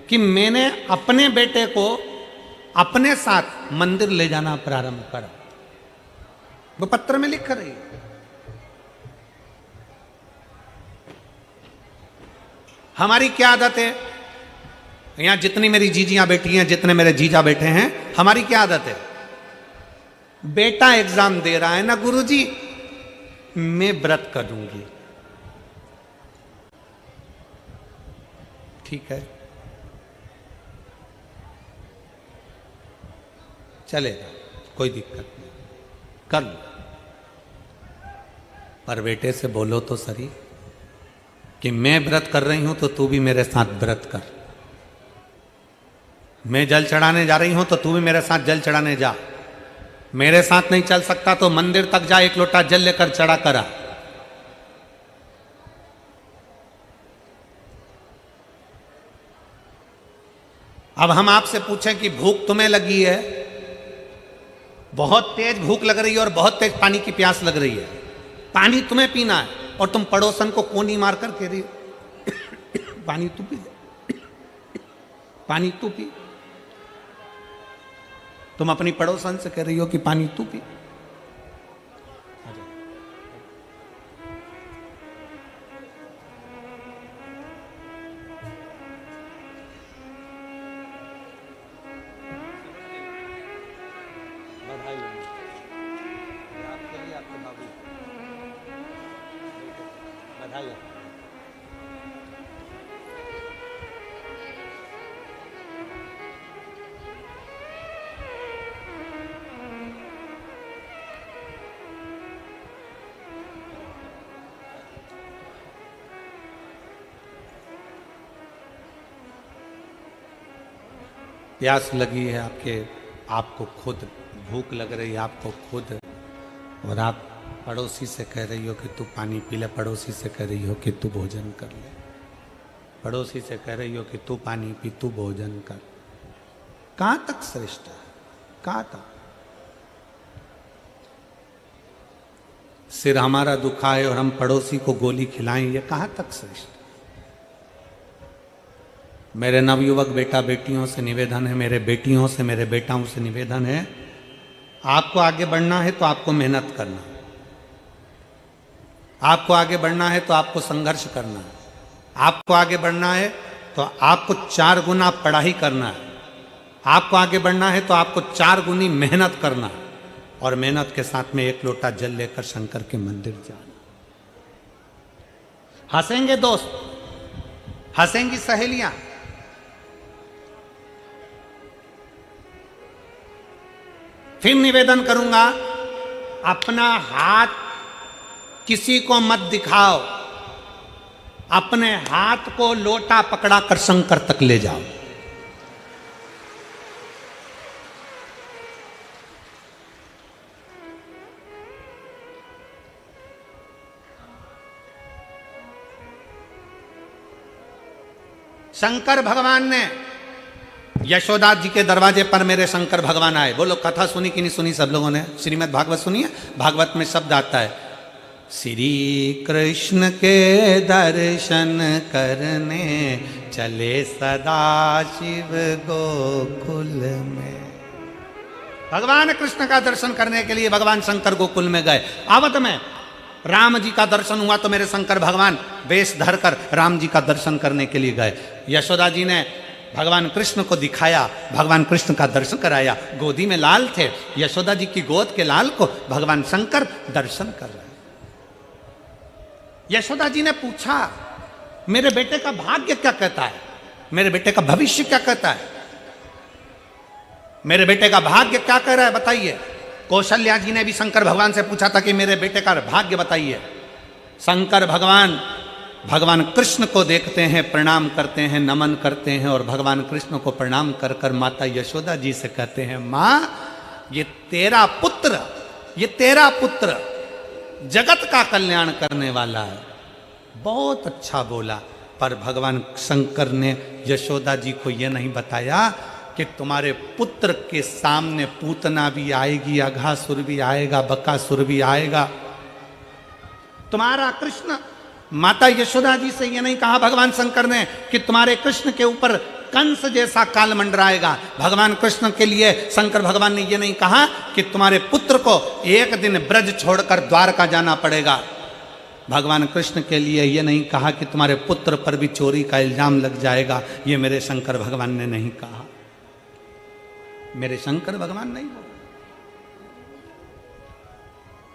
कि मैंने अपने बेटे को अपने साथ मंदिर ले जाना प्रारंभ करा। वो पत्र में लिख रही है। हमारी क्या आदत है, यहां जितनी मेरी जीजियां बैठी हैं, जितने मेरे जीजा बैठे हैं, हमारी क्या आदत है, बेटा एग्जाम दे रहा है ना गुरुजी, मैं व्रत करूंगी। ठीक है, चलेगा, कोई दिक्कत नहीं, कर लो, पर बेटे से बोलो तो सही कि मैं व्रत कर रही हूं तो तू भी मेरे साथ व्रत कर। मैं जल चढ़ाने जा रही हूं तो तू भी मेरे साथ जल चढ़ाने जा। मेरे साथ नहीं चल सकता तो मंदिर तक जा, एक लोटा जल लेकर चढ़ा करा। अब हम आपसे पूछें कि भूख तुम्हें लगी है, बहुत तेज भूख लग रही है और बहुत तेज पानी की प्यास लग रही है, पानी तुम्हें पीना है और तुम पड़ोसन को कोनी मारकर कह रही पानी तू पी, पानी तू पी। तुम अपनी पड़ोसन से कह रही हो कि पानी तू पी। प्यास लगी है आपको खुद भूख लग रही है आपको खुद, और आप पड़ोसी से कह रही हो कि तू पानी पी ले, पड़ोसी से कह रही हो कि तू भोजन कर ले, पड़ोसी से कह रही हो कि तू पानी पी, तू भोजन कर। कहां तक श्रेष्ठ है, कहां तक? सिर हमारा दुखा है और हम पड़ोसी को गोली खिलाएं, ये कहां तक श्रेष्ठ? मेरे नवयुवक बेटा बेटियों से निवेदन है, मेरे बेटियों से, मेरे बेटाओं से निवेदन है, आपको आगे बढ़ना है तो आपको मेहनत करना है, आपको आगे बढ़ना है तो आपको संघर्ष करना है, आपको आगे बढ़ना है तो आपको 4 गुना पढ़ाई करना है, आपको आगे बढ़ना है तो आपको 4 गुनी मेहनत करना है, और मेहनत के साथ में 1 लोटा जल लेकर शंकर के मंदिर जाना। हंसेंगे दोस्त, हंसेंगी सहेलियां, फिर निवेदन करूंगा, अपना हाथ किसी को मत दिखाओ, अपने हाथ को लोटा पकड़ा कर शंकर तक ले जाओ। शंकर भगवान ने यशोदा जी के दरवाजे पर मेरे शंकर भगवान आए। बोलो कथा सुनी कि नहीं सुनी सब लोगों ने? श्रीमद् भागवत सुनी है? भागवत में शब्द आता है, श्री कृष्ण के दर्शन करने चले सदा शिव गोकुल में। भगवान कृष्ण का दर्शन करने के लिए भगवान शंकर गोकुल में गए। आवत में राम जी का दर्शन हुआ तो मेरे शंकर भगवान वेश धरकर राम जी का दर्शन करने के लिए गए। यशोदा जी ने भगवान कृष्ण को दिखाया, भगवान कृष्ण का दर्शन कराया। गोदी में लाल थे, यशोदा जी की गोद के लाल को भगवान शंकर दर्शन कर रहे। यशोदा जी ने पूछा, मेरे बेटे का भाग्य क्या कहता है, मेरे बेटे का भविष्य क्या कहता है? मेरे बेटे का भाग्य क्या कह रहा है बताइए। कौशल्या जी ने भी शंकर भगवान से पूछा था कि मेरे बेटे का भाग्य बताइए। शंकर भगवान भगवान कृष्ण को देखते हैं, प्रणाम करते हैं, नमन करते हैं और भगवान कृष्ण को प्रणाम कर कर माता यशोदा जी से कहते हैं, माँ ये तेरा पुत्र जगत का कल्याण करने वाला है। बहुत अच्छा बोला, पर भगवान शंकर ने यशोदा जी को यह नहीं बताया कि तुम्हारे पुत्र के सामने पूतना भी आएगी, अघासुर भी आएगा, बकासुर भी आएगा। तुम्हारा कृष्ण, माता यशोदा जी से यह नहीं कहा भगवान शंकर ने कि तुम्हारे कृष्ण के ऊपर कंस जैसा काल मंडराएगा। भगवान कृष्ण के लिए शंकर भगवान ने यह नहीं कहा कि तुम्हारे पुत्र को एक दिन ब्रज छोड़कर द्वारका जाना पड़ेगा। भगवान कृष्ण के लिए यह नहीं कहा कि तुम्हारे पुत्र पर भी चोरी का इल्जाम लग जाएगा। ये मेरे शंकर भगवान ने नहीं कहा, मेरे शंकर भगवान नहीं बोले।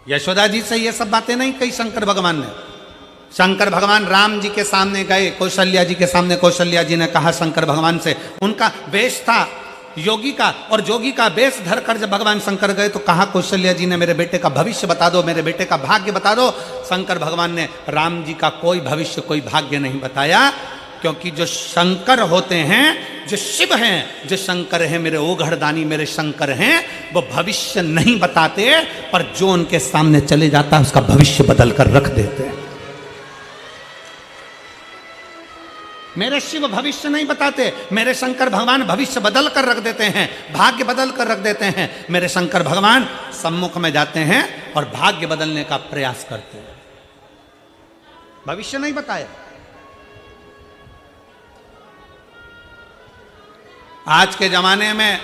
यशोदा जी से ये सब बातें नहीं कही शंकर भगवान ने। शंकर भगवान राम जी के सामने गए, कौशल्या जी के सामने, कौशल्या जी ने कहा शंकर भगवान से, उनका वेश था योगी का, और जोगी का वेश धर कर जब भगवान शंकर गए तो कहा कौशल्या जी ने, मेरे बेटे का भविष्य बता दो, मेरे बेटे का भाग्य बता दो। शंकर भगवान ने राम जी का कोई भविष्य, कोई भाग्य नहीं बताया, क्योंकि जो शंकर होते हैं, जो शिव हैं, जो शंकर हैं, मेरे ओघड़दानी मेरे शंकर हैं, वो भविष्य नहीं बताते, पर जो उनके सामने चले जाता है उसका भविष्य बदल कर रख देते हैं। मेरे शिव भविष्य नहीं बताते, मेरे शंकर भगवान भविष्य बदल कर रख देते हैं, भाग्य बदल कर रख देते हैं। मेरे शंकर भगवान सम्मुख में जाते हैं और भाग्य बदलने का प्रयास करते हैं, भविष्य नहीं बताया। आज के जमाने में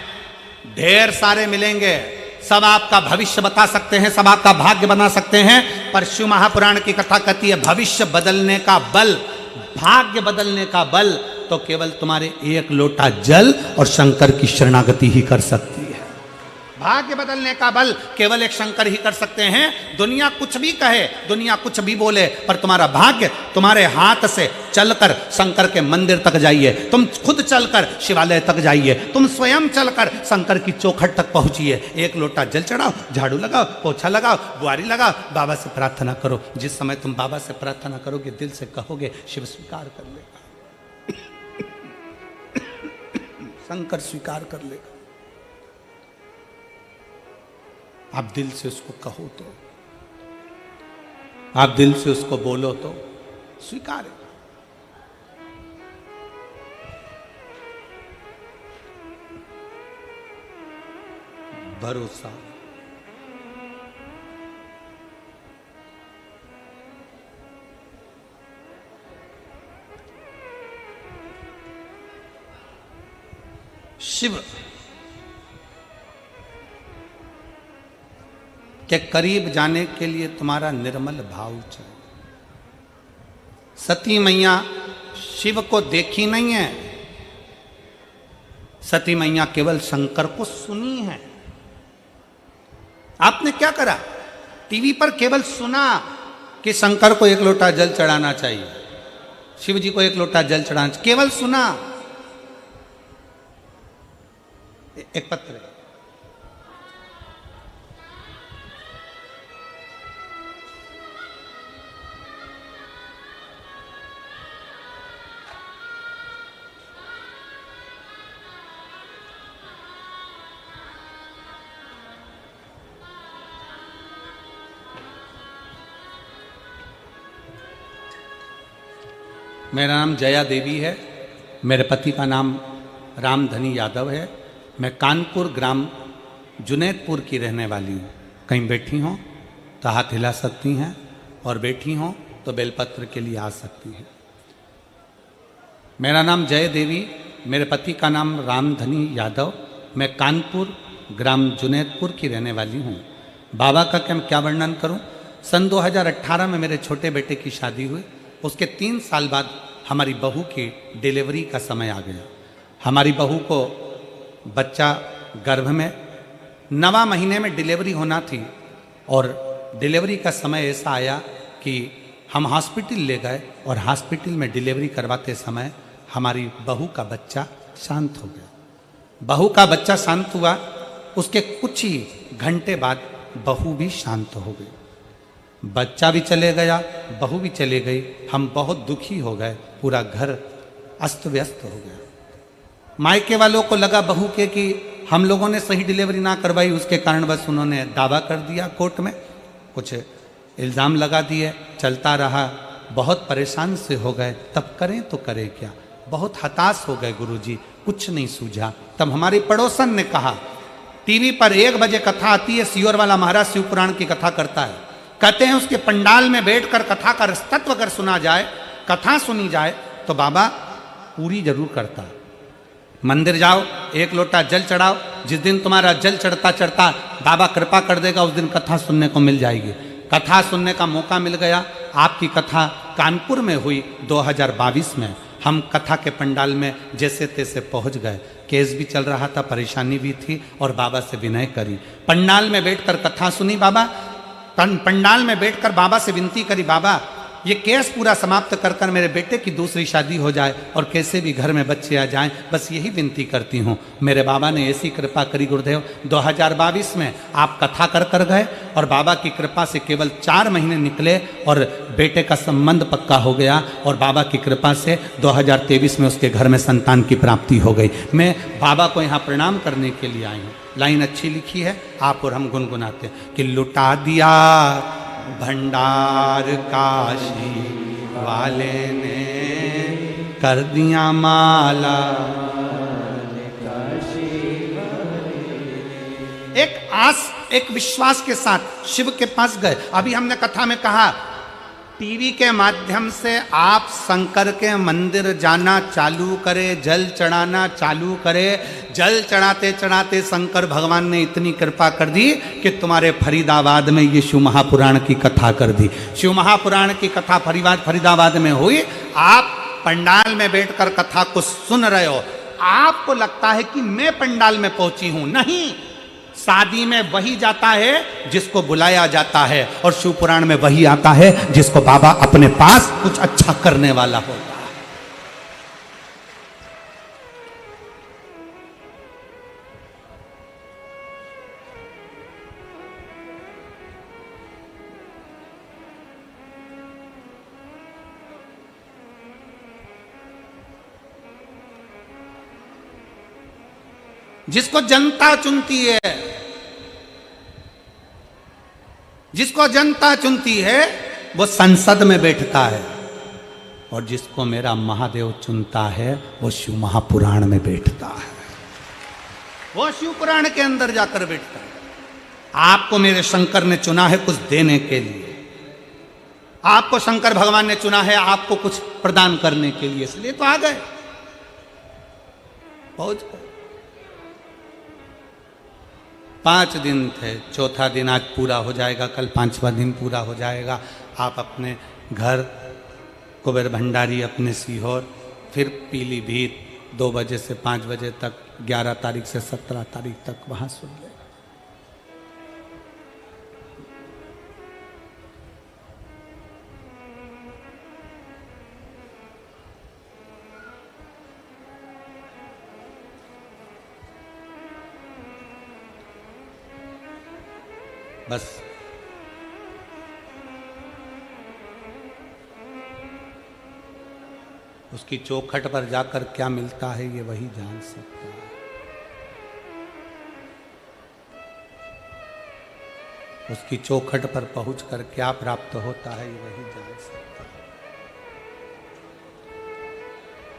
ढेर सारे मिलेंगे, सब आपका भविष्य बता सकते हैं, सब आपका भाग्य बना सकते हैं, पर शिव महापुराण की कथा कहती है भविष्य बदलने का बल, भाग्य बदलने का बल तो केवल तुम्हारे एक लोटा जल और शंकर की शरणागति ही कर सकती है। भाग्य बदलने का बल केवल एक शंकर ही कर सकते हैं। दुनिया कुछ भी कहे, दुनिया कुछ भी बोले, पर तुम्हारा भाग्य तुम्हारे हाथ से चलकर शंकर के मंदिर तक जाइए, तुम खुद चलकर शिवालय तक जाइए, तुम स्वयं चलकर शंकर की चौखट तक पहुंचिए, एक लोटा जल चढ़ाओ, झाड़ू लगाओ, पोछा लगाओ, बुआरी लगाओ, बाबा से प्रार्थना करो। जिस समय तुम बाबा से प्रार्थना करोगे, दिल से कहोगे, शिव स्वीकार कर लेगा, शंकर स्वीकार कर लेगा। आप दिल से उसको कहो तो, आप दिल से उसको बोलो तो स्वीकार है। भरोसा, शिव के करीब जाने के लिए तुम्हारा निर्मल भाव चाहिए। सती मैया शिव को देखी नहीं है, सती मैया केवल शंकर को सुनी है। आपने क्या करा, टीवी पर केवल सुना कि शंकर को एक लोटा जल चढ़ाना चाहिए, शिव जी को एक लोटा जल चढ़ाना चाहिए, केवल सुना। एक पत्र है, मेरा नाम जया देवी है, मेरे पति का नाम रामधनी यादव है। मैं कानपुर ग्राम जुनैदपुर की रहने वाली हूँ। कहीं बैठी हों तो हाथ हिला सकती हैं, और बैठी हों तो बेलपत्र के लिए आ सकती हैं। मेरा नाम जय देवी, मेरे पति का नाम रामधनी यादव, मैं कानपुर ग्राम जुनैदपुर की रहने वाली हूँ। बाबा का क्या वर्णन करूँ। सन 2018 में मेरे छोटे बेटे की शादी हुई, उसके 3 साल बाद हमारी बहू की डिलीवरी का समय आ गया। हमारी बहू को बच्चा गर्भ में 9वां महीने में डिलीवरी होना थी, और डिलीवरी का समय ऐसा आया कि हम हॉस्पिटल ले गए, और हॉस्पिटल में डिलीवरी करवाते समय हमारी बहू का बच्चा शांत हो गया। बहू का बच्चा शांत हुआ, उसके कुछ ही घंटे बाद बहू भी शांत हो गई, बच्चा भी चले गया, बहू भी चले गई। हम बहुत दुखी हो गए, पूरा घर अस्त व्यस्त हो गया। मायके वालों को लगा बहू के कि हम लोगों ने सही डिलीवरी ना करवाई, उसके कारण बस उन्होंने दावा कर दिया कोर्ट में, कुछ इल्ज़ाम लगा दिए, चलता रहा। बहुत परेशान से हो गए, तब करें तो करें क्या, बहुत हताश हो गए गुरुजी, कुछ नहीं सूझा। तब हमारे पड़ोसन ने कहा, टीवी पर 1 बजे कथा आती है, सियोर वाला महाराज शिव पुराण की कथा करता है, कहते हैं उसके पंडाल में बैठकर कथा का रसतत्व अगर सुना जाए, कथा सुनी जाए तो बाबा पूरी जरूर करता है। मंदिर जाओ, 1 लोटा जल चढ़ाओ, जिस दिन तुम्हारा जल चढ़ता चढ़ता बाबा कृपा कर देगा, उस दिन कथा सुनने को मिल जाएगी। कथा सुनने का मौका मिल गया। आपकी कथा कानपुर में हुई 2022 में। हम कथा के पंडाल में जैसे तैसे पहुंच गए। केस भी चल रहा था, परेशानी भी थी, और बाबा से विनय करी। पंडाल में बैठकर कथा सुनी, बाबा पंडाल में बैठकर बाबा से विनती करी, बाबा ये केस पूरा समाप्त कर कर मेरे बेटे की दूसरी शादी हो जाए और कैसे भी घर में बच्चे आ जाएं, बस यही विनती करती हूँ। मेरे बाबा ने ऐसी कृपा करी गुरुदेव, 2022 में आप कथा कर कर गए और बाबा की कृपा से केवल 4 महीने निकले और बेटे का संबंध पक्का हो गया, और बाबा की कृपा से 2023 में उसके घर में संतान की प्राप्ति हो गई। मैं बाबा को यहाँ प्रणाम करने के लिए आई हूँ। लाइन अच्छी लिखी है, आप और हम गुनगुनाते हैं कि लुटा दिया भंडार काशी वाले ने, कर दिया माला एक आस, एक विश्वास के साथ शिव के पास गए। अभी हमने कथा में कहा, टीवी के माध्यम से आप शंकर के मंदिर जाना चालू करे, जल चढ़ाना चालू करे। जल चढ़ाते चढ़ाते शंकर भगवान ने इतनी कृपा कर दी कि तुम्हारे फरीदाबाद में ये शिव महापुराण की कथा कर दी। शिव महापुराण की कथा फरीदाबाद में हुई। आप पंडाल में बैठकर कथा को सुन रहे हो, आपको लगता है कि मैं पंडाल में पहुंची हूं। नहीं, शादी में वही जाता है जिसको बुलाया जाता है, और शिव पुराण में वही आता है जिसको बाबा अपने पास कुछ अच्छा करने वाला होता है। जिसको जनता चुनती है, जिसको जनता चुनती है वो संसद में बैठता है, और जिसको मेरा महादेव चुनता है वो शिव महापुराण में बैठता है। वो शिव पुराण के अंदर जाकर बैठता है। आपको मेरे शंकर ने चुना है कुछ देने के लिए, आपको शंकर भगवान ने चुना है आपको कुछ प्रदान करने के लिए, इसलिए तो आ गए, पहुंच गए। 5 दिन थे, चौथा दिन आज पूरा हो जाएगा, कल 5वां दिन पूरा हो जाएगा। आप अपने घर कुबेर भंडारी, अपने सीहोर, फिर पीलीभीत 2 बजे से 5 बजे तक, 11 तारीख से 17 तारीख तक वहाँ सुन ले। बस उसकी चौखट पर जाकर क्या मिलता है ये वही जान सकता है। उसकी चौखट पर पहुंचकर क्या प्राप्त होता है ये वही जान सकता है,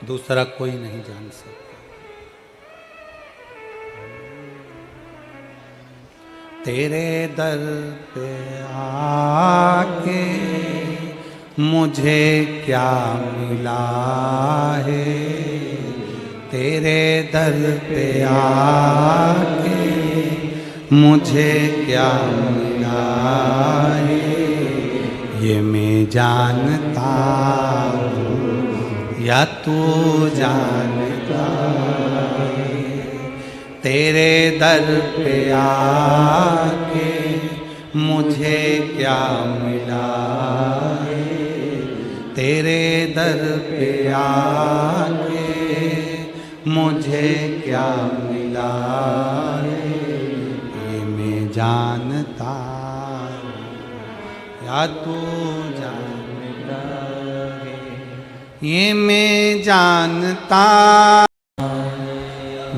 दूसरा कोई नहीं जान सकता। तेरे दर पे आके मुझे क्या मिला है, तेरे दर पे आके मुझे क्या मिला है, ये मैं जानता हूँ या तू जानता है। तेरे दर पे आके मुझे क्या मिला है, तेरे दर पे आके मुझे क्या मिला रे, ये मैं जानता या तू जानता है, ये मैं जानता।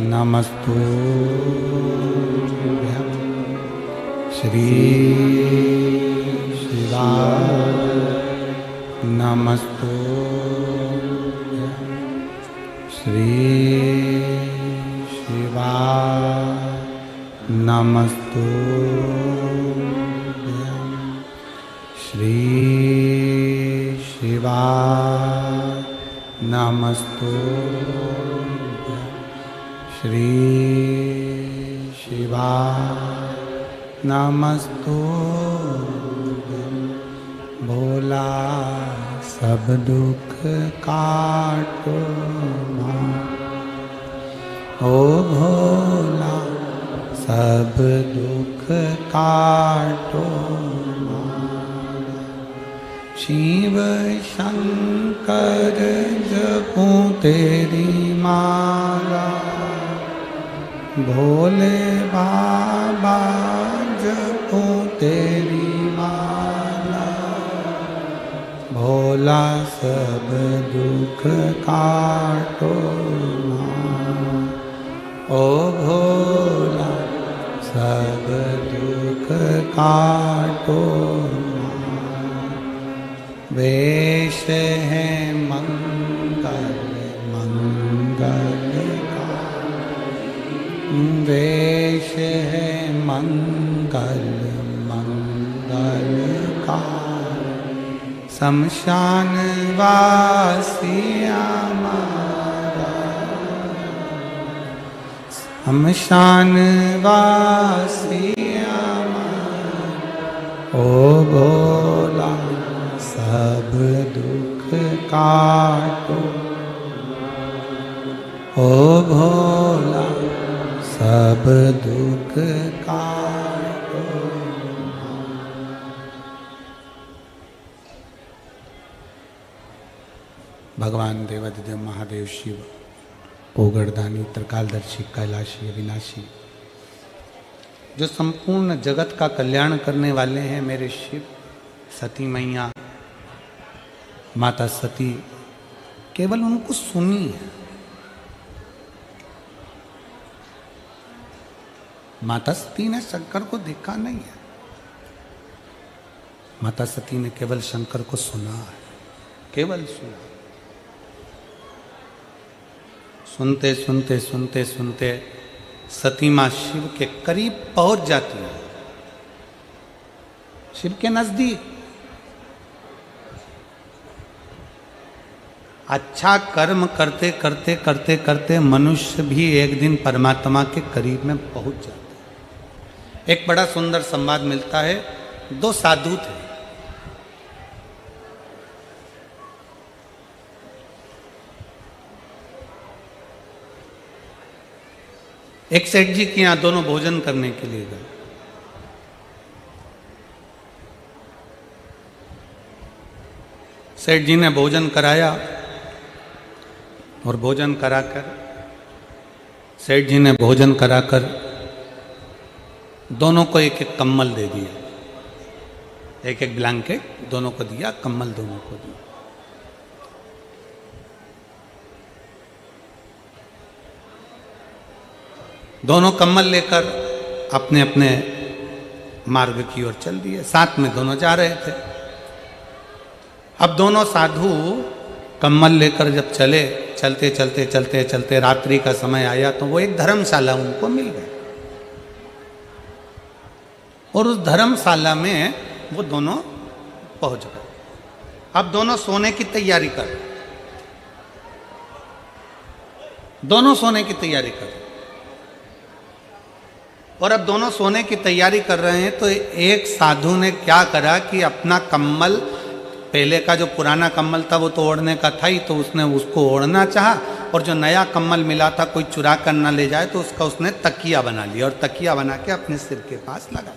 नमस्तुभ्यं श्री शिवाय, नमस्तुभ्यं श्री शिवाय, नमस्तुभ्यं श्री शिवाय, नमस्तुभ्यं श्री शिवाय, नमस्तुभ्यं। भोला सब दुख काटो मां, ओ भोला सब दुख काटो मां। शिव शंकर जपूं तेरी माला, भोले बाबा जपूं तेरी माला। भोला सब दुख काटो मां, ओ भोला सब दुख काटो मां। वेश है मंगल मंगल का, वेश है मंगल मंगल का। शमशान वासी हमारा, शमशान वासी हमारा। ओ भोला सब दुख काटो, ओ भोला सब दुख काटो। भगवान देवाधिदेव महादेव शिव, पोगड़दानी, त्रिकालदर्शी, कैलाशी, अविनाशी, जो संपूर्ण जगत का कल्याण करने वाले हैं मेरे शिव, सती मैया, माता सती, केवल उनको सुनिए। माता सती ने शंकर को देखा नहीं है, माता सती ने केवल शंकर को सुना है, केवल सुना। सुनते सुनते सुनते सुनते सती मां शिव के करीब पहुंच जाती है, शिव के नजदीक। अच्छा कर्म करते करते करते करते मनुष्य भी एक दिन परमात्मा के करीब में पहुंच जाता है। एक बड़ा सुंदर संवाद मिलता है। दो साधु थे, एक सेठ जी के यहां दोनों भोजन करने के लिए गए। सेठ जी ने भोजन कराया और भोजन कराकर सेठ जी ने भोजन कराकर दोनों को एक एक कम्बल दे दिया, एक एक ब्लैंकेट दोनों को दिया, कम्बल दोनों को दिया। दोनों कम्बल लेकर अपने अपने मार्ग की ओर चल दिए। साथ में दोनों जा रहे थे। अब दोनों साधु कम्बल लेकर जब चले, चलते चलते चलते चलते रात्रि का समय आया तो वो एक धर्मशाला उनको मिल गई और उस धर्मशाला में वो दोनों पहुंच गए। अब दोनों सोने की तैयारी कर रहे, दोनों सोने की तैयारी कर रहे। और अब दोनों सोने की तैयारी कर रहे हैं तो एक साधु ने क्या करा कि अपना कम्बल, पहले का जो पुराना कम्बल था वो तो ओढ़ने का था ही, तो उसने उसको ओढ़ना चाहा और जो नया कम्बल मिला था कोई चुरा कर ना ले जाए तो उसका उसने तकिया बना लिया और तकिया बना के अपने सिर के पास लगा।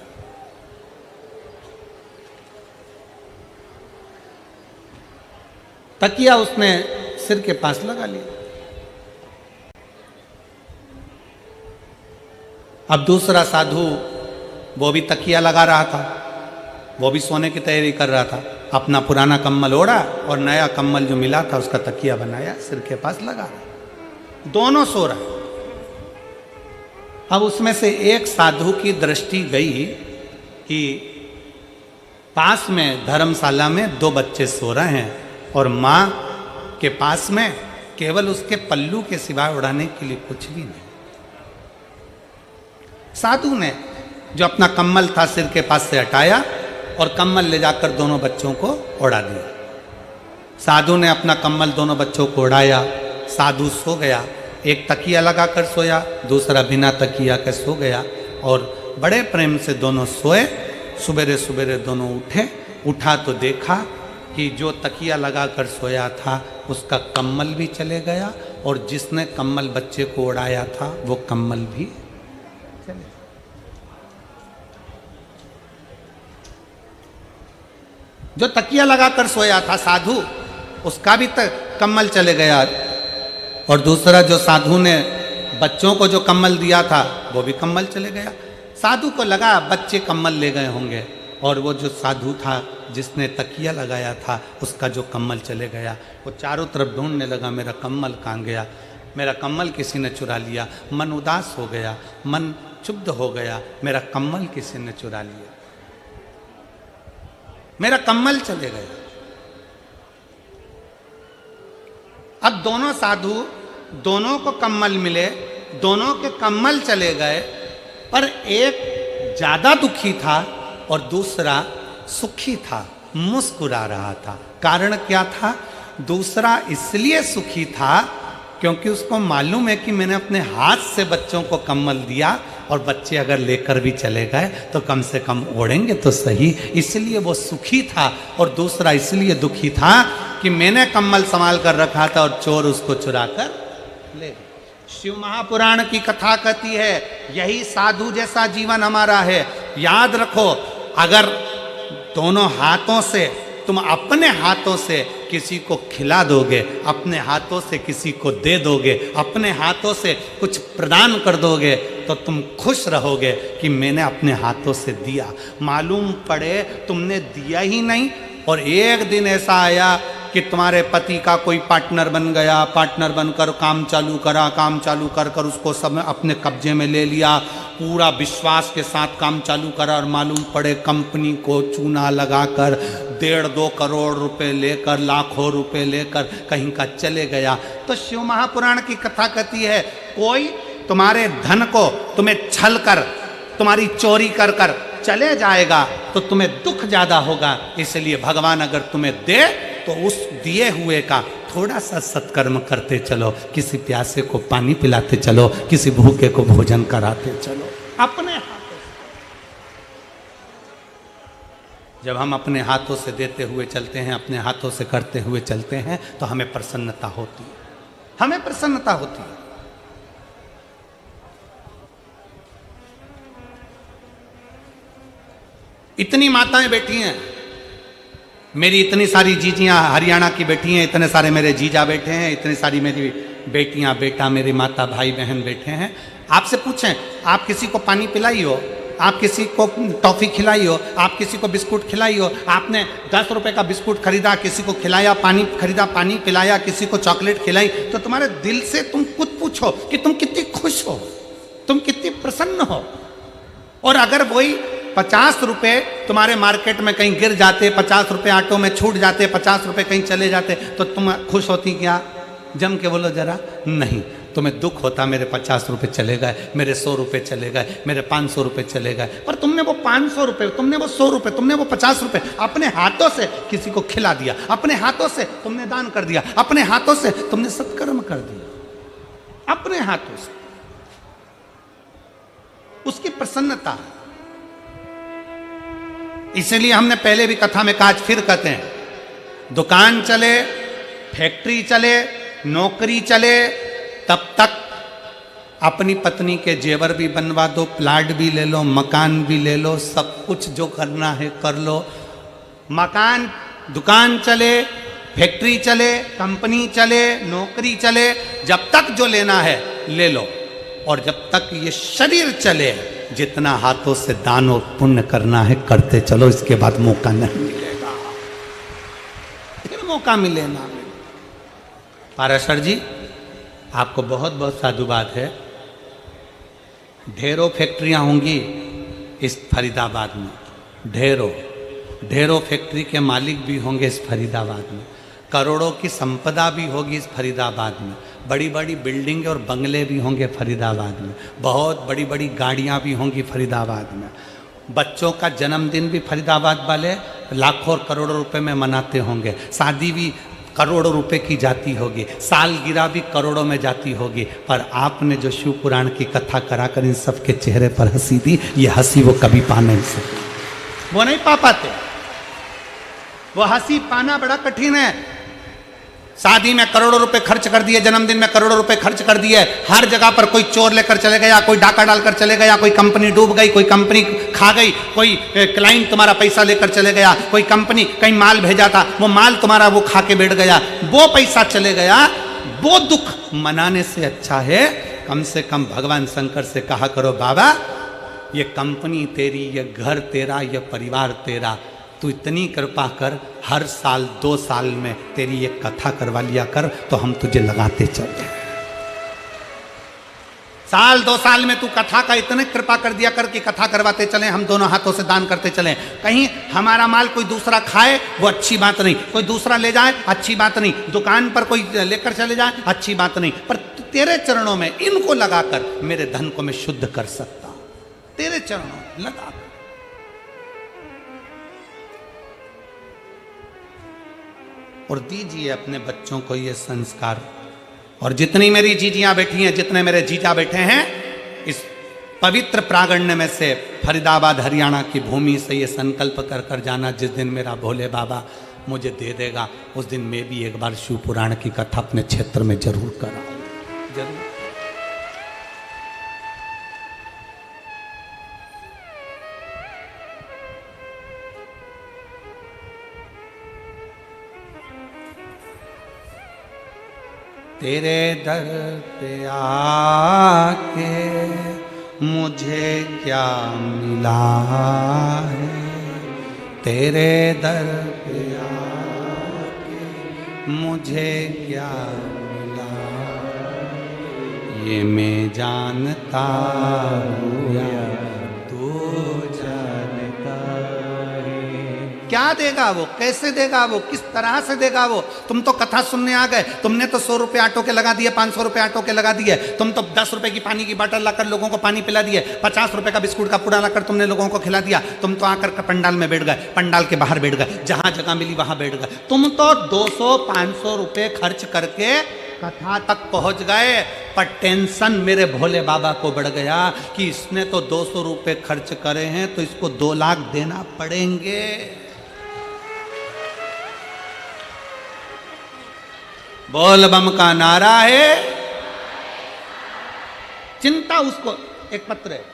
तकिया उसने सिर के पास लगा लिया। अब दूसरा साधु वो भी तकिया लगा रहा था, वो भी सोने की तैयारी कर रहा था। अपना पुराना कम्बल ओढ़ा और नया कम्बल जो मिला था उसका तकिया बनाया, सिर के पास लगा रहा, दोनों सो रहे। अब उसमें से एक साधु की दृष्टि गई कि पास में धर्मशाला में 2 बच्चे सो रहे हैं और माँ के पास में केवल उसके पल्लू के सिवाय उड़ाने के लिए कुछ भी नहीं। साधु ने जो अपना कम्बल था सिर के पास से हटाया और कम्बल ले जाकर दोनों बच्चों को उड़ा दिया। साधु ने अपना कम्बल दोनों बच्चों को उड़ाया, साधु सो गया। एक तकिया लगाकर सोया, दूसरा बिना तकिया के सो गया और बड़े प्रेम से दोनों सोए। सुबेरे सुबेरे दोनों उठा तो देखा कि जो तकिया लगाकर सोया था उसका कम्बल भी चले गया और जिसने कम्बल बच्चे को उड़ाया था वो कम्बल भी चले गया। जो तकिया लगाकर सोया था साधु, उसका भी कम्बल चले गया और दूसरा जो साधु ने बच्चों को जो कम्बल दिया था वो भी कम्बल चले गया। साधु को लगा बच्चे कम्बल ले गए होंगे और वो जो साधु था जिसने तकिया लगाया था उसका जो कम्बल चले गया। वो चारों तरफ ढूंढने लगा, मेरा कम्बल कहाँ गया, मेरा कम्बल किसी ने चुरा लिया। मन उदास हो गया, मन क्षुब्ध हो गया, मेरा कम्बल किसी ने चुरा लिया, मेरा कम्बल चले गया। अब दोनों साधु, दोनों को कम्बल मिले, दोनों के कम्बल चले गए, पर एक ज्यादा दुखी था और दूसरा सुखी था, मुस्कुरा रहा था। कारण क्या था? दूसरा इसलिए सुखी था क्योंकि उसको मालूम है कि मैंने अपने हाथ से बच्चों को कम्बल दिया और बच्चे अगर लेकर भी चले गए तो कम से कम ओढ़ेंगे तो सही, इसलिए वो सुखी था। और दूसरा इसलिए दुखी था कि मैंने कम्बल संभाल कर रखा था और चोर उसको चुरा कर ले गए। शिव महापुराण की कथा कहती है यही साधु जैसा जीवन हमारा है। याद रखो, अगर दोनों हाथों से तुम अपने हाथों से किसी को खिला दोगे, अपने हाथों से किसी को दे दोगे, अपने हाथों से कुछ प्रदान कर दोगे तो तुम खुश रहोगे कि मैंने अपने हाथों से दिया। मालूम पड़े तुमने दिया ही नहीं और एक दिन ऐसा आया कि तुम्हारे पति का कोई पार्टनर बन गया, पार्टनर बनकर काम चालू करा, काम चालू कर कर उसको सब अपने कब्जे में ले लिया, पूरा विश्वास के साथ काम चालू करा और मालूम पड़े कंपनी को चूना लगाकर 1.5-2 करोड़ रुपए लेकर, लाखों रुपए लेकर कहीं का चले गया। तो शिव महापुराण की कथा कहती है कोई तुम्हारे धन को तुम्हें छल कर, तुम्हारी चोरी कर कर चले जाएगा तो तुम्हें दुख ज्यादा होगा। इसलिए भगवान अगर तुम्हें दे तो उस दिए हुए का थोड़ा सा सत्कर्म करते चलो, किसी प्यासे को पानी पिलाते चलो, किसी भूखे को भोजन कराते चलो अपने हाथों से। जब हम अपने हाथों से देते हुए चलते हैं, अपने हाथों से करते हुए चलते हैं तो हमें प्रसन्नता होती है, हमें प्रसन्नता होती है। इतनी माताएं बैठी हैं, मेरी इतनी सारी जीजियां हरियाणा की बैठी हैं, इतने सारे मेरे जीजा बैठे हैं, इतनी सारी मेरी बेटियां बेटा, मेरी माता भाई बहन बैठे हैं। आपसे पूछें, आप किसी को पानी पिलाई हो, आप किसी को टॉफ़ी खिलाई हो, आप किसी को बिस्कुट खिलाई हो, आपने 10 रुपए का बिस्कुट खरीदा, किसी को खिलाया, पानी खरीदा, पानी पिलाया, किसी को चॉकलेट खिलाई, तो तुम्हारे दिल से तुम खुद पूछो कि तुम कितनी खुश हो, तुम कितनी प्रसन्न हो। और अगर वही 50 रुपए तुम्हारे मार्केट में कहीं गिर जाते, 50 रुपए ऑटो में छूट जाते, 50 रुपए कहीं चले जाते तो तुम खुश होती क्या? जम के बोलो जरा। नहीं, तुम्हें दुख होता मेरे 50 रुपए चले गए, मेरे 100 रुपए चले गए, मेरे 500 रुपए चले गए। पर तुमने वो 500 रुपए, तुमने वो 100 रुपए, तुमने वो 50 रुपए अपने हाथों से किसी को खिला दिया, अपने हाथों से तुमने दान कर दिया, अपने हाथों से तुमने सत्कर्म कर दिया, अपने हाथों से। उसकी प्रसन्नता है। इसलिए हमने पहले भी कथा में कहा, आज फिर कहते हैं, दुकान चले, फैक्ट्री चले, नौकरी चले, तब तक अपनी पत्नी के जेवर भी बनवा दो, प्लाट भी ले लो, मकान भी ले लो, सब कुछ जो करना है कर लो। मकान, दुकान चले, फैक्ट्री चले, कंपनी चले, नौकरी चले, जब तक जो लेना है ले लो। और जब तक ये शरीर चले जितना हाथों से दान और पुण्य करना है करते चलो, इसके बाद मौका नहीं मिलेगा, फिर मौका मिले ना मिले। पाराशर जी आपको बहुत बहुत साधुवाद है। ढेरों फैक्ट्रियां होंगी इस फरीदाबाद में, ढेरों फैक्ट्री के मालिक भी होंगे इस फरीदाबाद में, करोड़ों की संपदा भी होगी इस फरीदाबाद में, बड़ी बड़ी बिल्डिंग और बंगले भी होंगे फरीदाबाद में, बहुत बड़ी बड़ी गाड़ियां भी होंगी फरीदाबाद में, बच्चों का जन्मदिन भी फरीदाबाद वाले लाखों और करोड़ों रुपए में मनाते होंगे, शादी भी करोड़ों रुपए की जाती होगी, सालगिरह भी करोड़ों में जाती होगी। पर आपने जो शिव पुराण की कथा कराकर इन सबके चेहरे पर हंसी दी, ये हंसी वो कभी पा नहीं सकते, वो नहीं पा पाते। वो हंसी पाना बड़ा कठिन है। शादी में करोड़ों रुपए खर्च कर दिए, जन्मदिन में करोड़ों रुपए खर्च कर दिए, हर जगह पर कोई चोर लेकर चले गया, कोई डाका डालकर चले गया, कोई कंपनी डूब गई, कोई कंपनी खा गई, कोई क्लाइंट तुम्हारा पैसा लेकर चले गया, कोई कंपनी कहीं माल भेजा था वो माल तुम्हारा वो खा के बैठ गया, वो पैसा चले गया। वो दुख मनाने से अच्छा है कम से कम भगवान शंकर से कहा करो, बाबा ये कंपनी तेरी, ये घर तेरा, ये परिवार तेरा, तू इतनी कृपा कर, हर साल 2 साल में तेरी एक कथा करवा लिया कर, तो हम तुझे लगाते चले। साल 2 साल में तू कथा का इतने कृपा कर दिया कर कि कथा करवाते चले, हम दोनों हाथों से दान करते चले। कहीं हमारा माल कोई दूसरा खाए वो अच्छी बात नहीं, कोई दूसरा ले जाए अच्छी बात नहीं, दुकान पर कोई लेकर चले जाए अच्छी बात नहीं, पर तेरे चरणों में इनको लगाकर मेरे धन को मैं शुद्ध कर सकता हूं, तेरे चरणों में लगा। और दीजिए अपने बच्चों को ये संस्कार। और जितनी मेरी जीजियां बैठी हैं, जितने मेरे जीजा बैठे हैं, इस पवित्र प्रागण्य में से फरीदाबाद हरियाणा की भूमि से ये संकल्प कर कर जाना, जिस दिन मेरा भोले बाबा मुझे दे देगा उस दिन मैं भी एक बार शिव पुराण की कथा अपने क्षेत्र में जरूर कराऊंगा, जरूर। तेरे दर पे आके मुझे क्या मिला है, तेरे दर पे आके मुझे क्या मिला, ये मैं जानता हूँ या तू जानता है। क्या देगा वो, कैसे देगा वो, किस तरह से देगा वो? तुम तो कथा सुनने आ गए, तुमने तो 100 रुपये ऑटो के लगा दिए, 500 रुपये ऑटो के लगा दिए, तुम तो 10 रुपए की पानी की बोतल लाकर लोगों को पानी पिला दिए, 50 रुपए का बिस्कुट का पूड़ा लाकर तुमने लोगों को खिला दिया, तुम तो आकर पंडाल में बैठ गए, पंडाल के बाहर बैठ गए, जहां जगह मिली वहां बैठ गए। तुम तो 200-500 रुपये खर्च करके कथा तक पहुंच गए, पर टेंशन मेरे भोले बाबा को बढ़ गया कि इसने तो 200 रुपये खर्च करे हैं तो इसको 2 लाख देना पड़ेंगे। बोल बम का नारा है, चिंता उसको। एक पत्र है,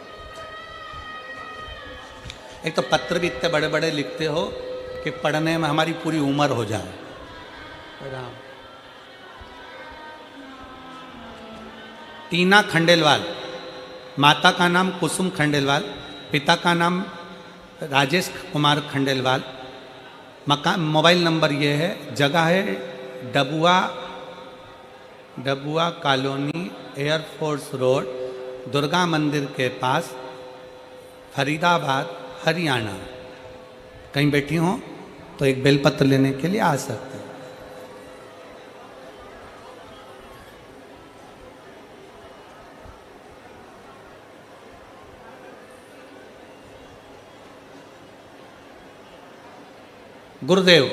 एक तो पत्र भी इतने बड़े बड़े लिखते हो कि पढ़ने में हमारी पूरी उम्र हो जाए। राम टीना खंडेलवाल, माता का नाम कुसुम खंडेलवाल, पिता का नाम राजेश कुमार खंडेलवाल, मकान मोबाइल नंबर ये है, जगह है Dabua colony, air force road, Durga मंदिर के पास, फरीदाबाद हरियाणा। कहीं बैठी हो तो एक बेलपत्र लेने के लिए आ सकते हैं। गुरुदेव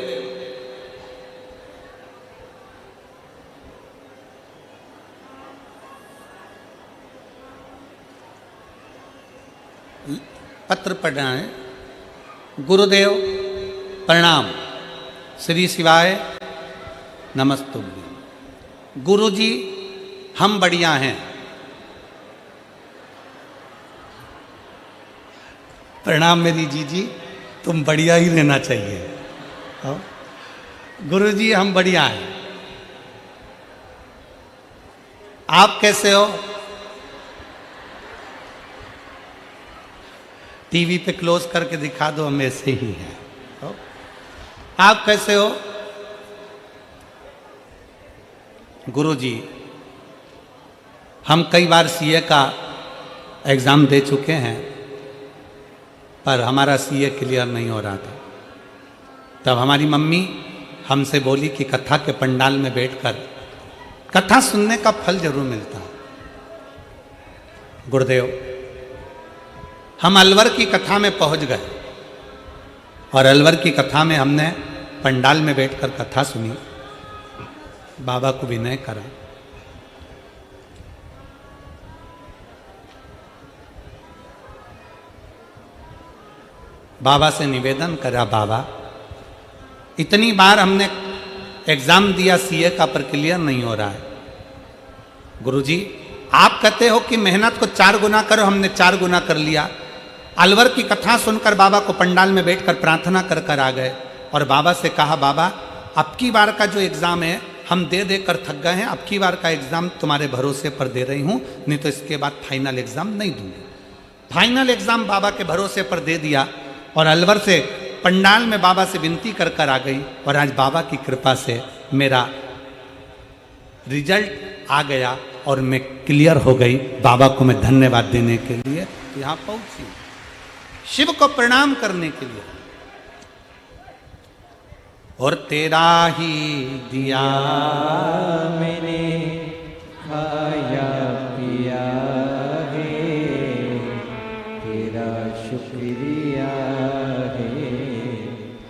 पत्र पढ़ना है। गुरुदेव प्रणाम, श्री शिवाय नमस्तुभ्यं। गुरुजी हम बढ़िया हैं। प्रणाम मेरी जीजी, तुम बढ़िया ही रहना चाहिए। गुरुजी हम बढ़िया हैं, आप कैसे हो? टीवी पे क्लोज करके दिखा दो, हम ऐसे ही हैं। आप कैसे हो? गुरुजी, हम कई बार सीए का एग्ज़ाम दे चुके हैं, पर हमारा सीए क्लियर नहीं हो रहा था। तब हमारी मम्मी हमसे बोली कि कथा के पंडाल में बैठकर कथा सुनने का फल जरूर मिलता है। गुरुदेव, हम अलवर की कथा में पहुंच गए और अलवर की कथा में हमने पंडाल में बैठकर कथा सुनी, बाबा को विनय करा। बाबा से निवेदन करा, बाबा इतनी बार हमने एग्जाम दिया सीए का, पर क्लियर नहीं हो रहा है। गुरुजी, आप कहते हो कि मेहनत को 4 गुना करो, हमने 4 गुना कर लिया। अलवर की कथा सुनकर बाबा को पंडाल में बैठकर प्रार्थना कर कर आ गए और बाबा से कहा, बाबा अब की बार का जो एग्ज़ाम है हम दे दे कर थक गए हैं, अब की बार का एग्ज़ाम तुम्हारे भरोसे पर दे रही हूँ, नहीं तो इसके बाद फाइनल एग्ज़ाम नहीं दूंगी। फाइनल एग्ज़ाम बाबा के भरोसे पर दे दिया और अलवर से पंडाल में बाबा से विनती कर कर आ गई और आज बाबा की कृपा से मेरा रिजल्ट आ गया और मैं क्लियर हो गई। बाबा को मैं धन्यवाद देने के लिए यहाँ पहुंची, शिव को प्रणाम करने के लिए। और तेरा ही दिया मैंने खाया पिया है, तेरा शुक्रिया है,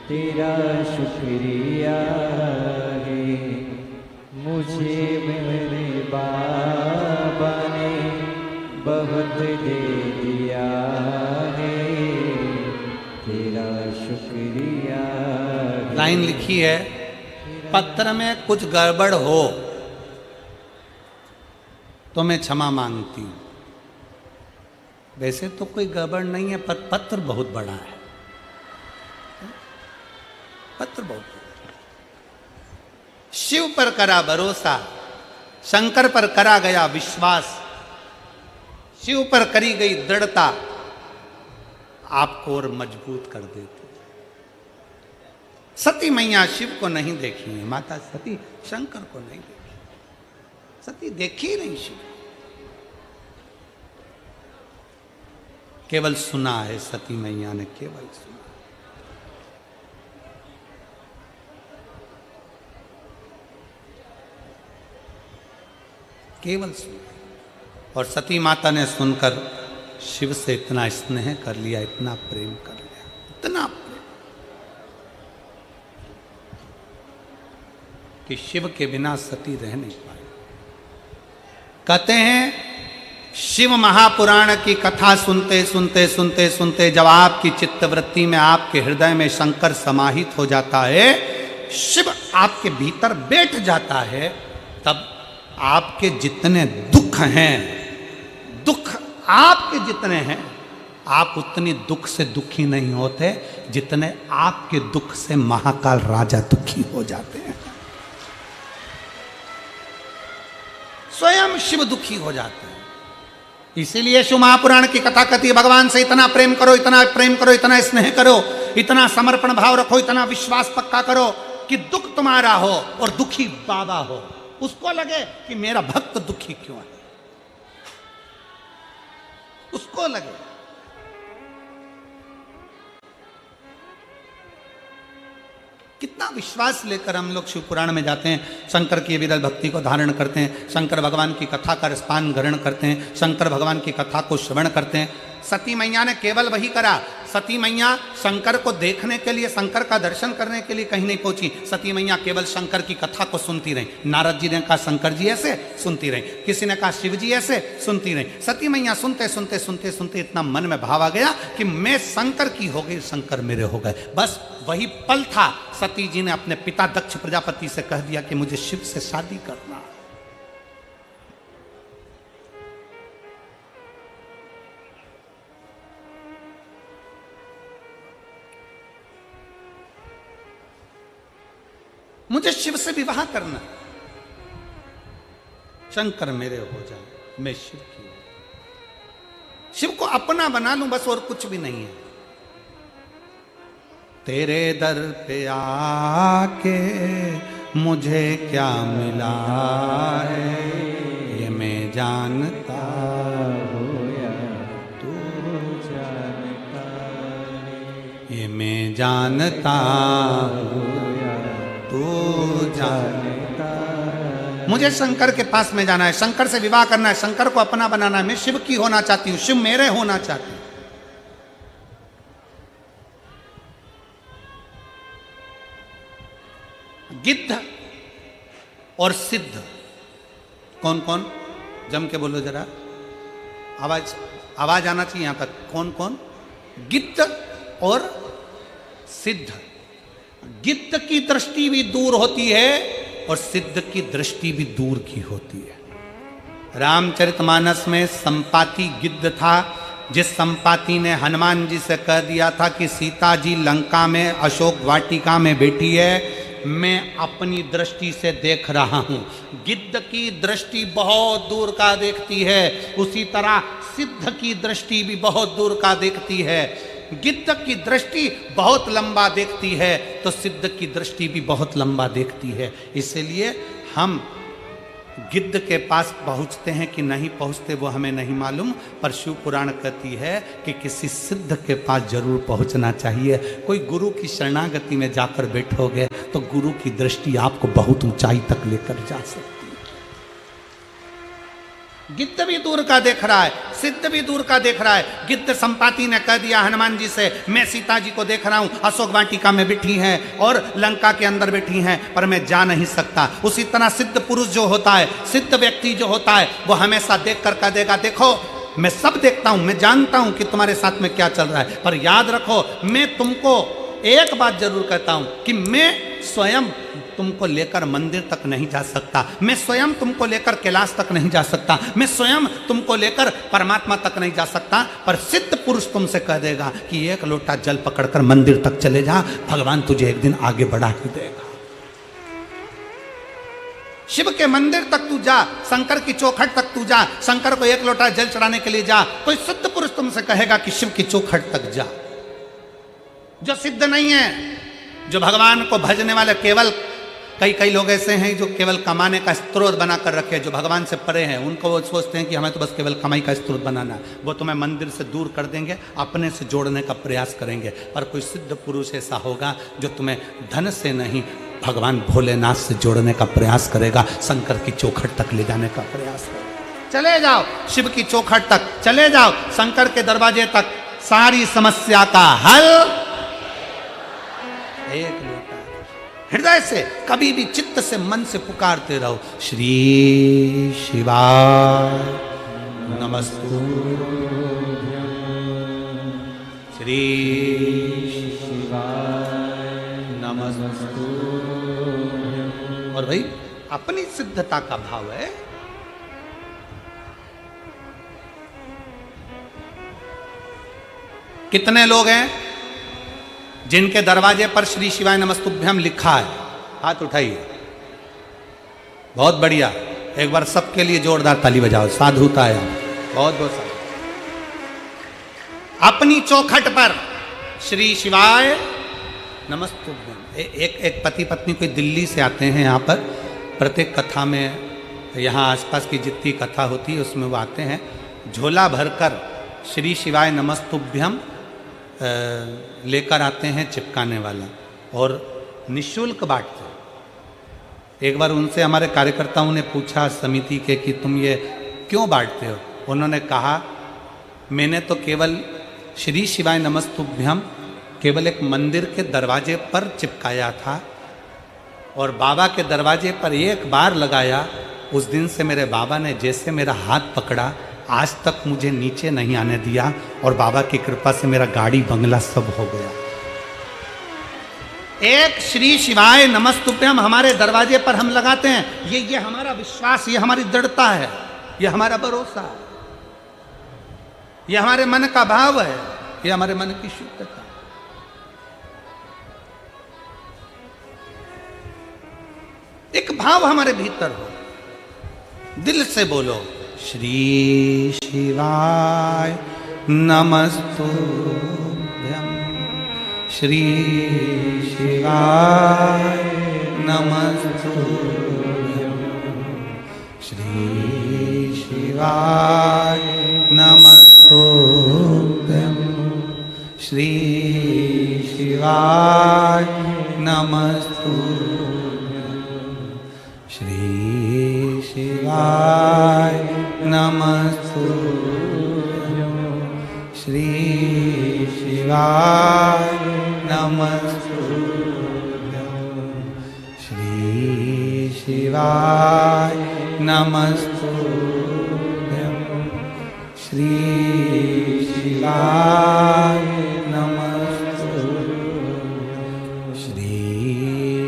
तेरा शुक्रिया है। मुझे मेरे बाबा ने बहुत दे दिया है, तेरा शुक्रिया। लाइन लिखी है, पत्र में कुछ गड़बड़ हो तो मैं क्षमा मांगती हूं। वैसे तो कोई गड़बड़ नहीं है, पर पत्र बहुत बड़ा है, पत्र बहुत बड़ा। शिव पर करा भरोसा, शंकर पर करा गया विश्वास, शिव पर करी गई दृढ़ता आपको और मजबूत कर देती। सती मैया शिव को नहीं देखी है, माता सती शंकर को नहीं देखी, सती देखी नहीं शिव, केवल सुना है। सती मैया ने केवल सुना, केवल सुना। और सती माता ने सुनकर शिव से इतना स्नेह कर लिया, इतना प्रेम कर लिया, इतना प्रेम कि शिव के बिना सती रह नहीं पाए। कहते हैं शिव महापुराण की कथा सुनते सुनते सुनते सुनते जब आपकी चित्तवृत्ति में, आपके हृदय में शंकर समाहित हो जाता है, शिव आपके भीतर बैठ जाता है, तब आपके जितने दुख हैं, दुख आपके जितने हैं, आप उतनी दुख से दुखी नहीं होते जितने आपके दुख से महाकाल राजा दुखी हो जाते हैं। स्वयं शिव दुखी हो जाते हैं। इसीलिए शिव महापुराण की कथा कहती है, भगवान से इतना प्रेम करो, इतना प्रेम करो, इतना स्नेह करो, इतना समर्पण भाव रखो, इतना विश्वास पक्का करो कि दुख तुम्हारा हो और दुखी बाबा हो। उसको लगे कि मेरा भक्त दुखी क्यों है, उसको लगे। कितना विश्वास लेकर हम लोग शिव पुराण में जाते हैं, शंकर की विरल भक्ति को धारण करते हैं, शंकर भगवान की कथा का रसपान ग्रहण करते हैं, शंकर भगवान की कथा को श्रवण करते हैं। सती मैया ने केवल वही करा। सती मैया शंकर को देखने के लिए, शंकर का दर्शन करने के लिए कहीं नहीं पहुंची। सती मैया केवल शंकर की कथा को सुनती रही। नारद जी ने कहा शंकर जी ऐसे, सुनती रही। किसी ने कहा शिव जी ऐसे, सुनती रही। सती मैया सुनते सुनते सुनते सुनते इतना मन में भाव आ गया कि मैं शंकर की हो गई, शंकर मेरे हो गए। बस वही पल था, सती जी ने अपने पिता दक्ष प्रजापति से कह दिया कि मुझे शिव से शादी करना। मुझे शिव से विवाह करना, शंकर मेरे हो जाए, मैं शिव की। शिव को अपना बना लूं बस, और कुछ भी नहीं है। तेरे दर पे आके मुझे क्या मिला है, ये मैं जानता हूँ या तू जानता है, ये मैं जानता हूँ या तू जानता है। मुझे शंकर के पास में जाना है, शंकर से विवाह करना है, शंकर को अपना बनाना है। मैं शिव की होना चाहती हूँ, शिव मेरे होना चाहती हूँ। गिद्ध और सिद्ध कौन कौन, जम के बोलो जरा, आवाज आवाज आना चाहिए यहां तक। कौन कौन? गिद्ध और सिद्ध। गिद्ध की दृष्टि भी दूर होती है और सिद्ध की दृष्टि भी दूर की होती है। रामचरितमानस में संपाति गिद्ध था, जिस संपाति ने हनुमान जी से कह दिया था कि सीता जी लंका में अशोक वाटिका में बैठी है, मैं अपनी दृष्टि से देख रहा हूं। गिद्ध की दृष्टि बहुत दूर का देखती है, उसी तरह सिद्ध की दृष्टि भी बहुत दूर का देखती है। गिद्ध की दृष्टि बहुत लंबा देखती है तो सिद्ध की दृष्टि भी बहुत लंबा देखती है। इसलिए हम गिद्ध के पास पहुंचते हैं कि नहीं पहुंचते वो हमें नहीं मालूम, पर शिव पुराण कहती है कि किसी सिद्ध के पास जरूर पहुंचना चाहिए। कोई गुरु की शरणागति में जाकर बैठोगे तो गुरु की दृष्टि आपको बहुत ऊंचाई तक लेकर जा सकती है। गिद्ध भी दूर का देख रहा है, सिद्ध भी दूर का देख रहा है। गिद्ध संपाति ने कह दिया हनुमान जी से, मैं सीता जी को देख रहा हूं, अशोक वाटिका में बैठी हैं और लंका के अंदर बैठी हैं, पर मैं जा नहीं सकता। उसी तरह सिद्ध पुरुष जो होता है, सिद्ध व्यक्ति जो होता है, वो हमेशा देख कर कह देगा, देखो मैं सब देखता हूं, मैं जानता हूं कि तुम्हारे साथ में क्या चल रहा है, पर याद रखो मैं तुमको एक बात जरूर कहता हूं कि मैं स्वयं तुमको लेकर मंदिर तक नहीं जा सकता, मैं स्वयं तुमको लेकर कैलाश तक नहीं जा सकता, मैं स्वयं तुमको लेकर परमात्मा तक नहीं जा सकता, पर सिद्ध पुरुष तुमसे कह देगा कि एक लोटा जल पकड़कर मंदिर तक चले जा, भगवान तुझे एक दिन आगे बढ़ा ही देगा। शिव के मंदिर तक तू जा, शंकर की चौखट तक तू जा, शंकर को एक लोटा जल चढ़ाने के लिए जा, कोई सिद्ध पुरुष तुमसे कहेगा कि शिव की चौखट तक जा। जो सिद्ध नहीं है, जो भगवान को भजने वाले, केवल कई लोग ऐसे हैं जो केवल कमाने का स्रोत बनाकर रखे, जो भगवान से परे हैं, उनको वो सोचते हैं कि हमें तो बस केवल कमाई का स्रोत बनाना है। वो तुम्हें मंदिर से दूर कर देंगे, अपने से जोड़ने का प्रयास करेंगे। पर कोई सिद्ध पुरुष ऐसा होगा जो तुम्हें धन से नहीं, भगवान भोलेनाथ से जोड़ने का प्रयास करेगा, शंकर की चौखट तक ले जाने का प्रयास करेगा। चले जाओ शिव की चौखट तक, चले जाओ शंकर के दरवाजे तक, सारी समस्या का हल एक लोटा। हृदय से कभी भी चित्त से मन से पुकारते रहो, श्री शिवाय नमस्तुभ्यं, श्री शिवाय नमस्तुभ्यं। और भाई अपनी सिद्धता का भाव है। कितने लोग हैं जिनके दरवाजे पर श्री शिवाय नमस्तुभ्यम लिखा है? हाथ उठाइए। बहुत बढ़िया, एक बार सबके लिए जोरदार ताली बजाओ। साधुता है, बहुत बहुत साधु। अपनी चौखट पर श्री शिवाय नमस्तुभ्यम। एक पति पत्नी कोई दिल्ली से आते हैं यहाँ पर, प्रत्येक कथा में, यहाँ आसपास की जितनी कथा होती है उसमें वो आते हैं, झोला भरकर श्री शिवाय नमस्तुभ्यम लेकर आते हैं, चिपकाने वाला, और निःशुल्क बांटते हैं। एक बार उनसे हमारे कार्यकर्ताओं ने पूछा समिति के कि तुम ये क्यों बांटते हो? उन्होंने कहा मैंने तो केवल श्री शिवाय नमस्तुभ्यम केवल एक मंदिर के दरवाजे पर चिपकाया था, और बाबा के दरवाजे पर एक बार लगाया, उस दिन से मेरे बाबा ने जैसे मेरा हाथ पकड़ा, आज तक मुझे नीचे नहीं आने दिया, और बाबा की कृपा से मेरा गाड़ी बंगला सब हो गया। एक श्री शिवाय नमस्तुभ्यम हमारे दरवाजे पर हम लगाते हैं, ये हमारा विश्वास, ये हमारी दृढ़ता है, ये हमारा भरोसा है, ये हमारे मन का भाव है, ये हमारे मन की शुद्धता। एक भाव हमारे भीतर हो, दिल से बोलो श्री शिवाय नमस्तुभ्यं श्री शिवाय नमस्तुभ्यं श्री शिवाय नमस्तुभ्यं श्री शिवाय नमस्तुभ्यं श्री शिवाय नमस्तुभ्यं श्री शिवाय नमस्तुभ्यं श्री शिवाय नमस्तुभ्यं श्री शिवाय नमस्तुभ्यं श्री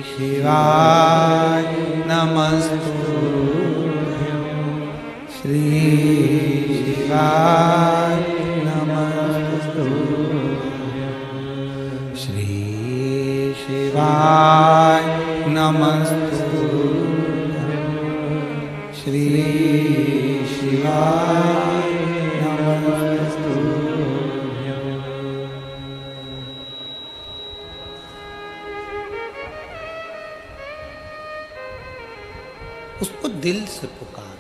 शिवाय नमस्तुभ्यं श्री शिवाय नमस्तुभ्यं श्री शिवाय नमस्तुभ्यं श्री शिवाय नमस्तुभ्यं। उसको दिल से पुकार,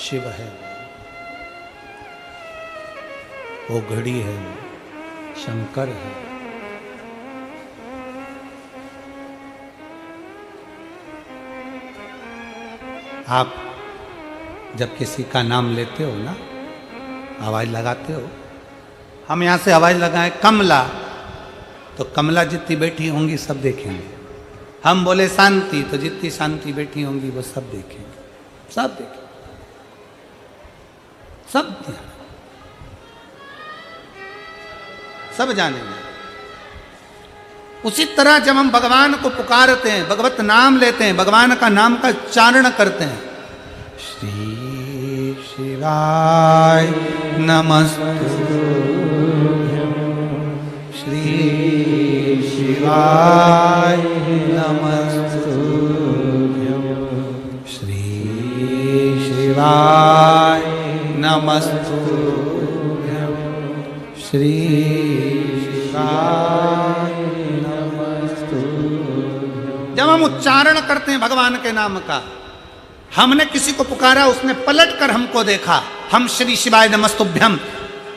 शिव है वो घड़ी है, शंकर है। आप जब किसी का नाम लेते हो ना, आवाज लगाते हो, हम यहां से आवाज लगाएं कमला, तो कमला जितनी बैठी होंगी सब देखेंगे। हम बोले शांति, तो जितनी शांति बैठी होंगी वो सब देखेंगे, सब देखेंगे, सब सब जानेंगे। उसी तरह जब हम भगवान को पुकारते हैं, भगवत नाम लेते हैं, भगवान का नाम का उच्चारण करते हैं, श्री शिवाय नमस्तुभ्यं श्री शिवाय नमस्तुभ्यं श्री शिवाय नमस्तुभ्यं श्री शिवाय नमस्तुभ्यं। जब हम उच्चारण करते हैं भगवान के नाम का, हमने किसी को पुकारा, उसने पलट कर हमको देखा, हम श्री शिवाय नमस्तुभ्यं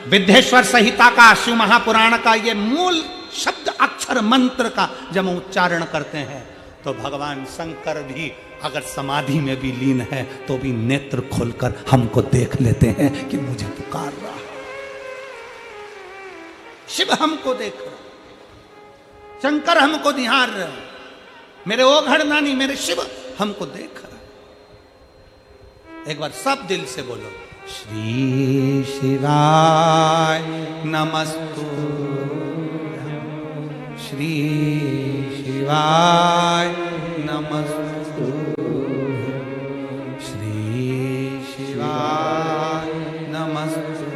विद्येश्वर संहिता का, शिव महापुराण का ये मूल शब्द अक्षर मंत्र का जब हम उच्चारण करते हैं, तो भगवान शंकर भी अगर समाधि में भी लीन है तो भी नेत्र खोलकर हमको देख लेते हैं कि मुझे पुकार रहा है। शिव हमको देख रहा, शंकर हमको निहार रहे, मेरे ओघड़ नानी, मेरे शिव हमको देख रहा। एक बार सब दिल से बोलो, श्री शिवाय नमस्तुभ्यं श्री शिवाय नमस्तुभ्यं श्री शिवाय नमस्तुभ्यं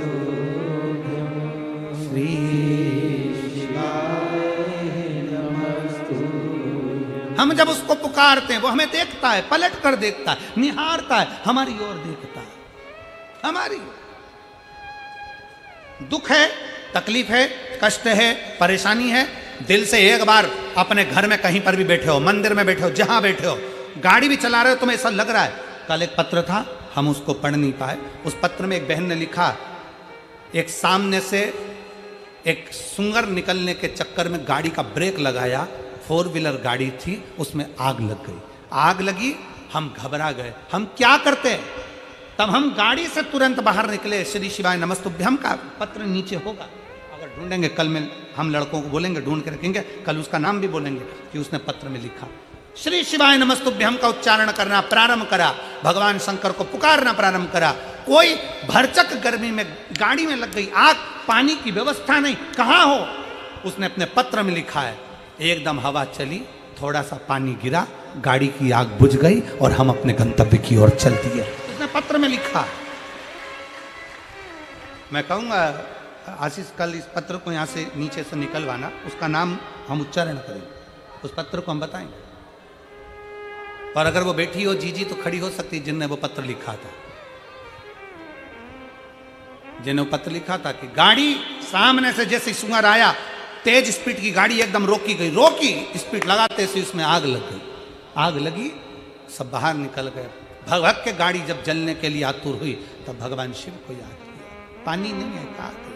श्री शिवाय नमस्तुभ्यं। हम जब उसको पुकारते हैं वो हमें देखता है, पलट कर देखता है, निहारता है, हमारी ओर देखता है, हमारी दुख है, तकलीफ है, कष्ट है, परेशानी है। दिल से एक बार अपने घर में कहीं पर भी बैठे हो, मंदिर में बैठे हो, जहां बैठे हो, गाड़ी भी चला रहे हो, तुम्हें ऐसा लग रहा है। कल एक पत्र था, हम उसको पढ़ नहीं पाए। उस पत्र में एक बहन ने लिखा, एक सामने से एक सुंगर निकलने के चक्कर में गाड़ी का ब्रेक लगाया, 4 व्हीलर गाड़ी थी, उसमें आग लग गई। आग लगी, हम घबरा गए। हम क्या करते? तब हम गाड़ी से तुरंत बाहर निकले। श्री शिवाय नमस्तुभ्यं का पत्र नीचे होगा, अगर ढूंढेंगे कल में हम लड़कों को बोलेंगे, ढूंढ के रखेंगे, कल उसका नाम भी बोलेंगे कि उसने पत्र में लिखा। श्री शिवाय नमस्तुभ्यं का उच्चारण करना प्रारंभ करा, भगवान शंकर को पुकारना प्रारंभ करा। कोई भरचक गर्मी में गाड़ी में लग गई आग, पानी की व्यवस्था नहीं, कहाँ हो? उसने अपने पत्र में लिखा है। एकदम हवा चली, थोड़ा सा पानी गिरा, गाड़ी की आग बुझ गई और हम अपने गंतव्य की ओर चल दिए। उसने पत्र में लिखा। मैं कहूँगा आशीष कल इस पत्र को यहाँ से नीचे से निकलवाना, उसका नाम हम उच्चारण करेंगे, उस पत्र को हम बताएंगे। और अगर वो बैठी हो जीजी तो खड़ी हो सकती है जिनने वो पत्र लिखा था। जिन्होंने पत्र लिखा था कि गाड़ी सामने से जैसे सुअर आया, तेज स्पीड की गाड़ी एकदम रोकी गई, रोकी स्पीड लगाते से उसमें आग लग गई। आग लगी, सब बाहर निकल गए। भगभग के गाड़ी जब जलने के लिए आतुर हुई तब भगवान शिव को याद किया, पानी नहीं है कहा थे।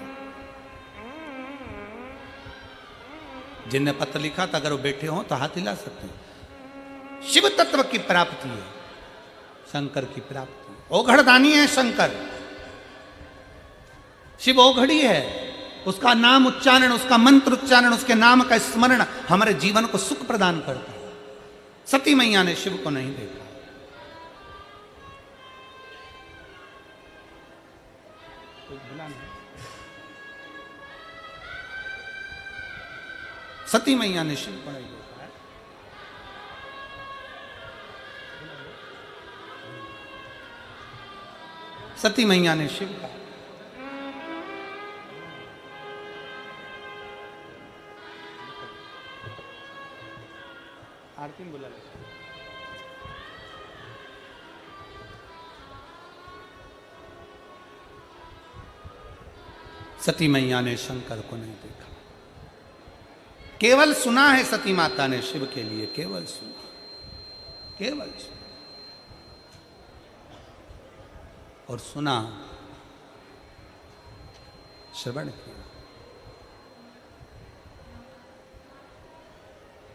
जिनने पत्र लिखा था अगर वो बैठे हो तो हाथ हिला सकते हैं। शिव तत्व की प्राप्ति है, शंकर की प्राप्ति। ओघड़दानी है शंकर, शिव ओघड़ी है। उसका नाम उच्चारण, उसका मंत्र उच्चारण, उसके नाम का स्मरण हमारे जीवन को सुख प्रदान करता है। सती मैया ने शिव को नहीं देखा। सती मैया ने शिव को नहीं देखा है। सती मैया ने शिव का आरती में बुला ले। सती मैया ने शंकर को नहीं देखा, केवल सुना है। सती माता ने शिव के लिए केवल सुना, केवल सुना। और सुना, श्रवण किया।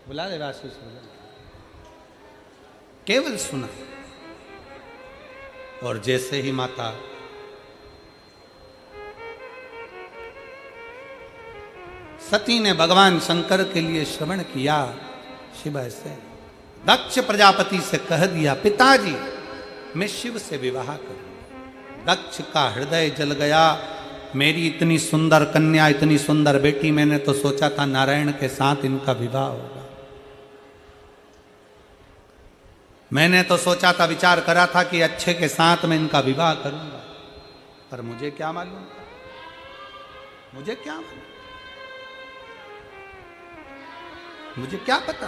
बुला दे वासु से, केवल सुना। और जैसे ही माता सती ने भगवान शंकर के लिए श्रवण किया, शिव ऐसे दक्ष प्रजापति से कह दिया, पिताजी मैं शिव से विवाह करूं। दक्ष का हृदय जल गया। मेरी इतनी सुंदर कन्या, इतनी सुंदर बेटी, मैंने तो सोचा था नारायण के साथ इनका विवाह होगा। मैंने तो सोचा था, विचार करा था कि अच्छे के साथ मैं इनका विवाह करूंगा। पर मुझे क्या मालूम, मुझे क्या मालूम, मुझे क्या पता,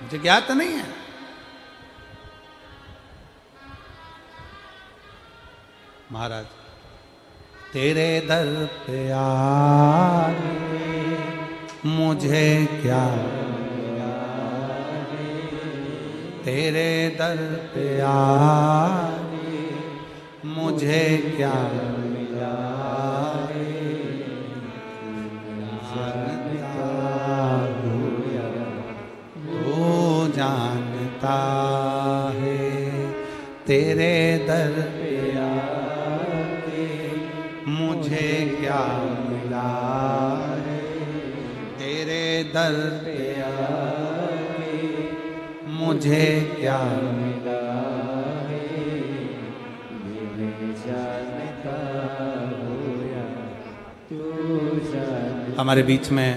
मुझे ज्ञात नहीं है। महाराज तेरे दर पे आए मुझे क्या मिला रे, तेरे दर पे आए मुझे क्या मिला रे। तू जानता है तेरे दर पे आके मुझे क्या मिला है, तेरे दर पे आके मुझे क्या मिला है। ये जानता होया तू जानता। हमारे बीच में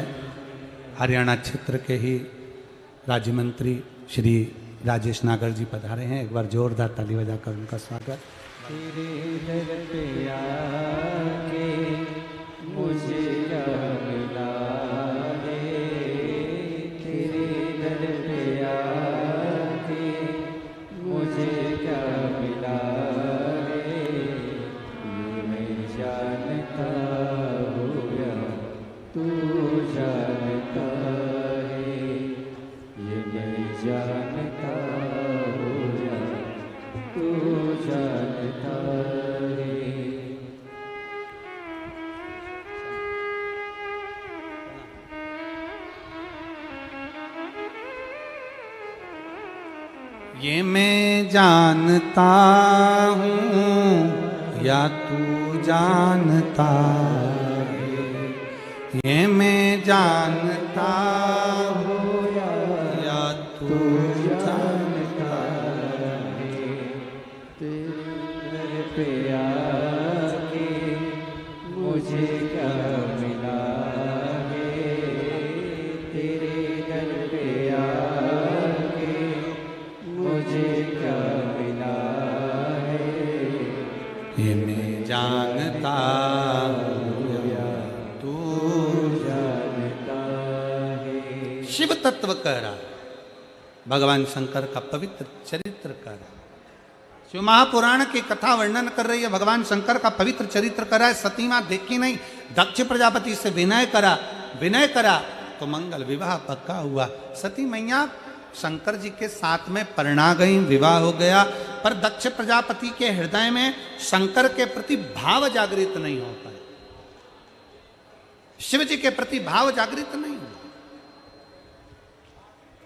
हरियाणा क्षेत्र के ही राज्य मंत्री श्री राजेश नागर जी पधारे हैं। एक बार जोरदार ताली बजाकर उनका स्वागत। तेरे दर पे आके मुझे क्या मिला रे, तेरे दर पे आके मुझे क्या मिला रे। ये मैं जानता होया तू जानता है, ये मैं जानता होया तू जानता है। ये मैं जानता हूँ या तू जानता है, ये मैं जानता हूँ या तू जानता है। तेरे दर पे आके मुझे क्या मिला है, तेरे दर पे आके मुझे क्या मिला है। ये मैं जानता हूँ या तू जानता है। शिव तत्व कह रहा, भगवान शंकर का पवित्र चरित्र कह रहा। शिव महापुराण की कथा वर्णन कर रही है, भगवान शंकर का पवित्र चरित्र करा है। सती मां देखी नहीं, दक्ष प्रजापति से विनय करा तो मंगल विवाह पक्का हुआ। सती मैया शंकर जी के साथ में परणा गई, विवाह हो गया, पर दक्ष प्रजापति के हृदय में शंकर के प्रति भाव जागृत नहीं हो पाए, शिव जी के प्रति भाव जागृत नहीं हुआ,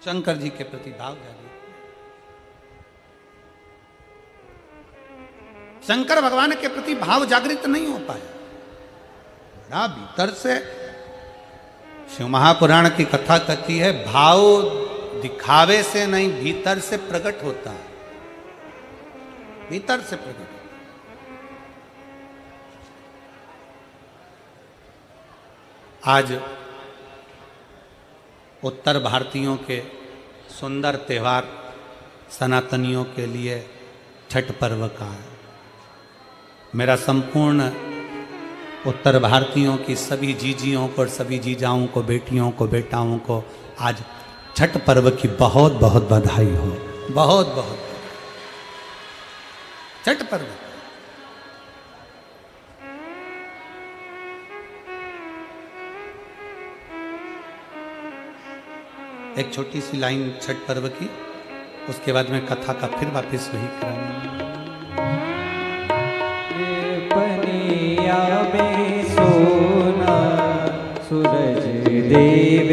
शंकर जी के प्रति भाव जागृत। शंकर भगवान के प्रति भाव जागृत नहीं हो पाया। बड़ा भीतर से शिव महापुराण की कथा कहती है, भाव दिखावे से नहीं भीतर से प्रकट होता है, भीतर से प्रकट। आज उत्तर भारतीयों के सुंदर त्योहार सनातनियों के लिए छठ पर्व का है। मेरा संपूर्ण उत्तर भारतीयों की सभी जीजियों को और सभी जीजाओं को, बेटियों को, बेटाओं को आज छठ पर्व की बहुत बहुत बधाई हो, बहुत बहुत छठ पर्व। एक छोटी सी लाइन छठ पर्व की, उसके बाद में कथा का फिर वापस वही कराऊंगा। पनिया में सोना सूरज देव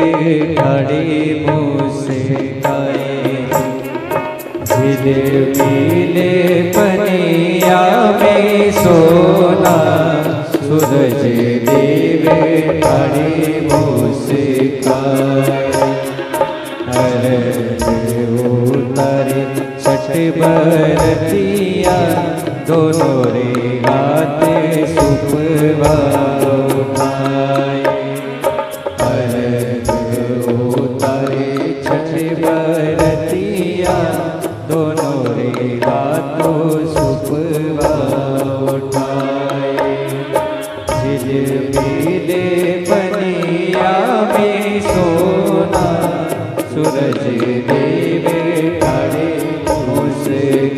खड़े मुस्काए, झिलमिले पनिया में सोना सूरज देव खड़े मुस्काए। उतारे छठ बरतिया दोनों रे हाथ सुपवा उठाए। उतारे छठ बरतिया दोनों रे हाथों सुपवा उठाए। झिलमिले पनिया में सोना सूरज देव खड़े मुस्काए।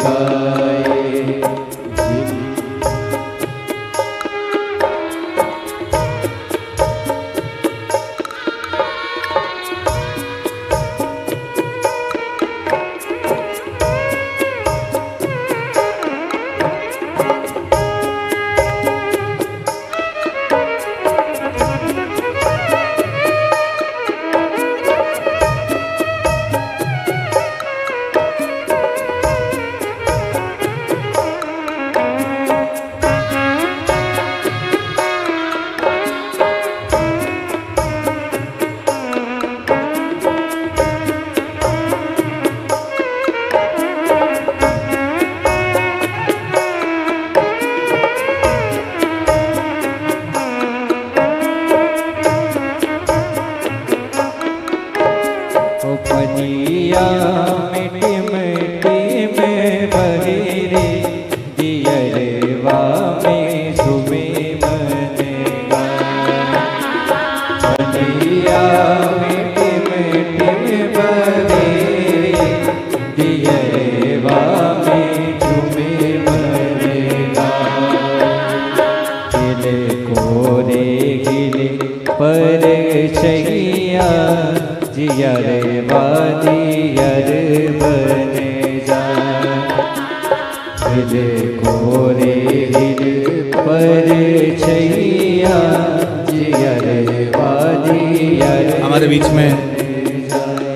हमारे बीच में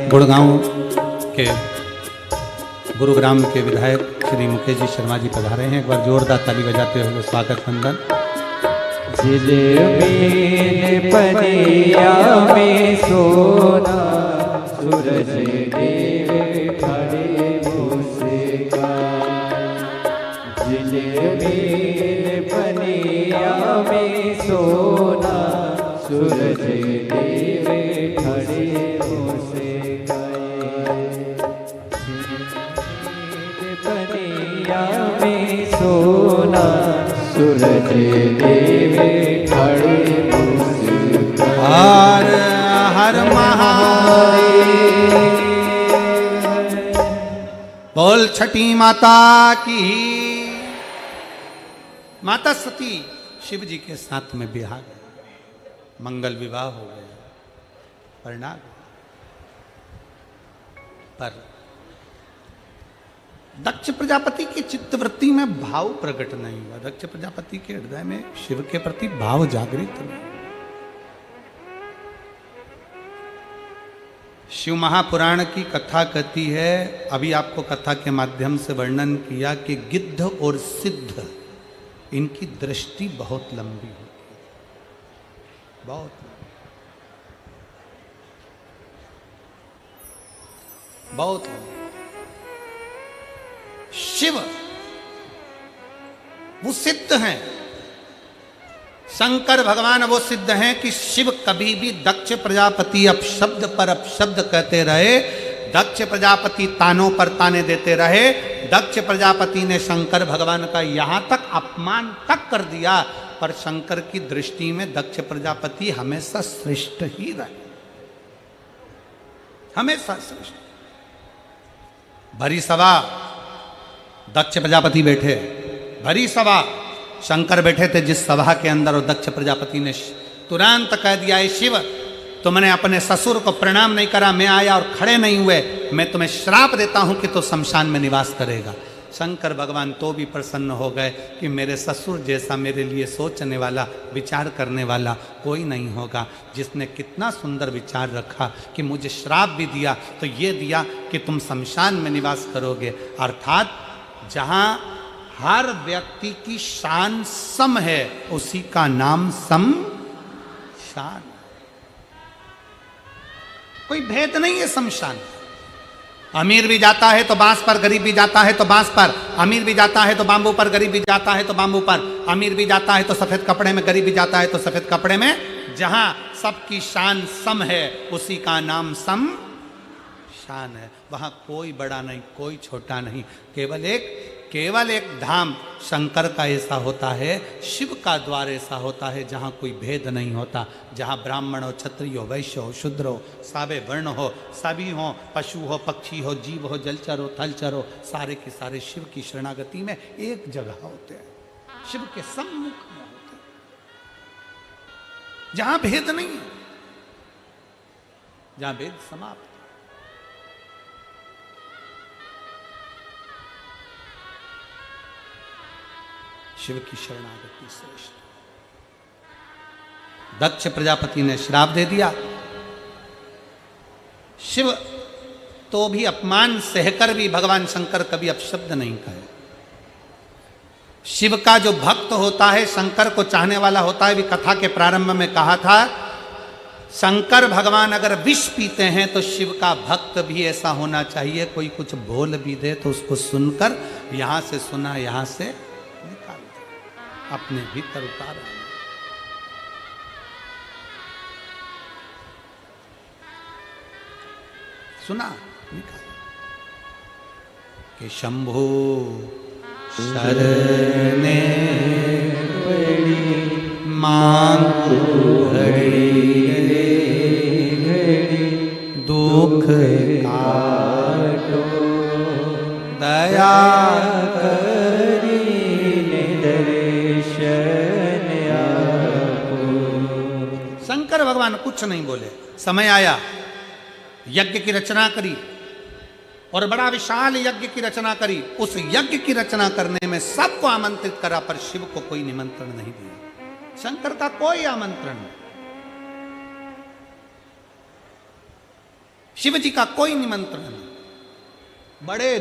गुड़गांव के गुरुग्राम के विधायक श्री मुकेश जी शर्मा जी पधारे हैं। एक बार जोरदार ताली बजाते हुए स्वागत वंदन। झिलमिल पनिया में सोना सूरज देव खड़े मुस्काए। झिलमिल पनिया में सोना सूरज देव खड़े मुस्काए। झिलमिल पनिया में सोना सूरज देव खड़े मुस्काए। हर हर महादेव बोल छठी माता की। माता सती शिव जी के साथ में बिहार मंगल विवाह हो गया, परिणाम। पर दक्ष प्रजापति की चित्तवृत्ति में भाव प्रकट नहीं हुआ। दक्ष प्रजापति के हृदय में शिव के प्रति भाव जागृत नहीं। शिव महापुराण की कथा कहती है, अभी आपको कथा के माध्यम से वर्णन किया कि गिद्ध और सिद्ध इनकी दृष्टि बहुत लंबी होती है, बहुत बहुत लंबी। शिव वो सिद्ध हैं, शंकर भगवान वो सिद्ध हैं कि शिव कभी भी दक्ष प्रजापति अपशब्द पर अपशब्द कहते रहे, दक्ष प्रजापति तानों पर ताने देते रहे, दक्ष प्रजापति ने शंकर भगवान का यहां तक अपमान तक कर दिया, पर शंकर की दृष्टि में दक्ष प्रजापति हमेशा श्रेष्ठ ही रहे, हमेशा श्रेष्ठ। भरी सभा दक्ष प्रजापति बैठे, भरी सभा शंकर बैठे थे जिस सभा के अंदर, और दक्ष प्रजापति ने तुरंत कह दिया, शिव तुमने अपने ससुर को प्रणाम नहीं करा, मैं आया और खड़े नहीं हुए, मैं तुम्हें श्राप देता हूं कि तो शमशान में निवास करेगा। शंकर भगवान तो भी प्रसन्न हो गए कि मेरे ससुर जैसा मेरे लिए सोचने वाला, विचार करने वाला कोई नहीं होगा, जिसने कितना सुंदर विचार रखा कि मुझे श्राप भी दिया तो ये दिया कि तुम शमशान में निवास करोगे। अर्थात जहां हर व्यक्ति की शान सम है, उसी का नाम सम शान। कोई भेद नहीं है शमशान। अमीर भी जाता है तो बांस पर, गरीब भी जाता है तो बांस पर, अमीर भी जाता है तो बांबू पर, गरीब भी जाता है तो बांबू पर, अमीर भी जाता है तो सफेद कपड़े में, गरीब भी जाता है तो सफेद कपड़े में। जहां सबकी शान सम है, उसी का नाम सम शान है। वहां कोई बड़ा नहीं, कोई छोटा नहीं, केवल एक धाम शंकर का ऐसा होता है, शिव का द्वार ऐसा होता है जहाँ कोई भेद नहीं होता, जहाँ ब्राह्मण हो, क्षत्रिय हो, वैश्य हो, शूद्र हो, सावे वर्ण हो, सभी हो, पशु हो, पक्षी हो, जीव हो, जलचर हो, थलचर हो, सारे के सारे शिव की शरणागति में एक जगह होते हैं, शिव के सम्मुख में होते हैं, जहाँ भेद नहीं है, जहाँ भेद समाप्त। शिव की शरणागति श्रेष्ठ। दक्ष प्रजापति ने श्राप दे दिया, शिव तो भी अपमान सहकर भी भगवान शंकर कभी अपशब्द नहीं कहे। शिव का जो भक्त होता है, शंकर को चाहने वाला होता है, भी कथा के प्रारंभ में कहा था, शंकर भगवान अगर विष पीते हैं तो शिव का भक्त भी ऐसा होना चाहिए, कोई कुछ बोल भी दे तो उसको सुनकर, यहां से सुना यहां से निकाल दे, अपने भीतर उतार। सुना निकाल कि शंभु शरणे मांगू घड़ी दुख काटो दया करी दर्शन आपो। शंकर भगवान कुछ नहीं बोले, समय आया, यज्ञ की रचना करी और बड़ा विशाल यज्ञ की रचना करी। उस यज्ञ की रचना करने में सबको आमंत्रित करा, पर शिव को कोई निमंत्रण नहीं दिया, शंकर का कोई आमंत्रण नहीं, शिव जी का कोई निमंत्रण नहीं। बड़े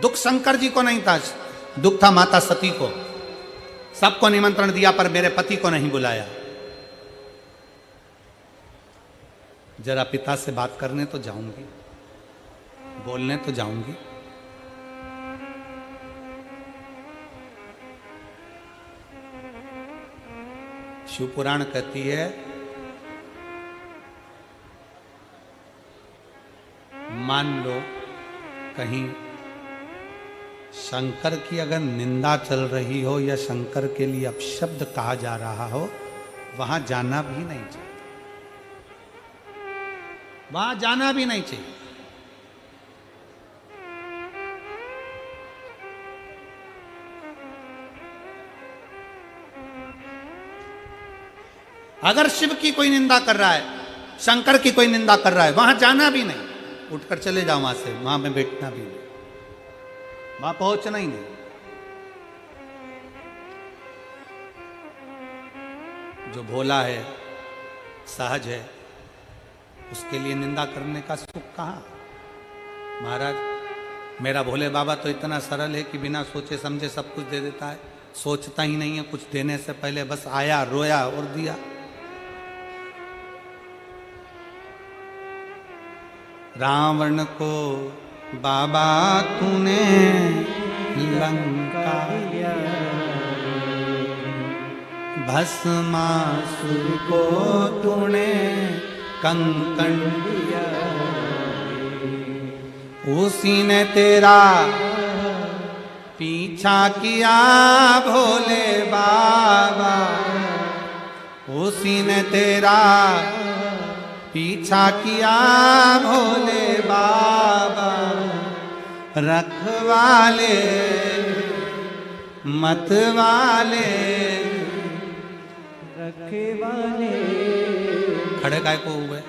दुख शंकर जी को नहीं था, दुख था माता सती को। सबको निमंत्रण दिया पर मेरे पति को नहीं बुलाया। जरा पिता से बात करने तो जाऊंगी, बोलने तो जाऊंगी। शिव पुराण कहती है, मान लो कहीं शंकर की अगर निंदा चल रही हो या शंकर के लिए अपशब्द कहा जा रहा हो, वहां जाना भी नहीं चाहिए, वहां जाना भी नहीं चाहिए। अगर शिव की कोई निंदा कर रहा है, शंकर की कोई निंदा कर रहा है, वहां जाना भी नहीं, उठकर चले जाओ वहां से, वहां में बैठना भी नहीं, वहां पहुंचना ही नहीं। जो भोला है, सहज है, उसके लिए निंदा करने का सुख कहाँ। महाराज, मेरा भोले बाबा तो इतना सरल है कि बिना सोचे समझे सब कुछ दे देता है, सोचता ही नहीं है कुछ देने से पहले, बस आया, रोया और दिया। रावण को बाबा तूने लंका, भस्मासुर को तूने कंकण दिया, उसी ने तेरा पीछा किया भोले बाबा, उसी ने तेरा पीछा किया भोले बाबा। रखवाले मतवाले, रखवाले, खड़े काय को हुए,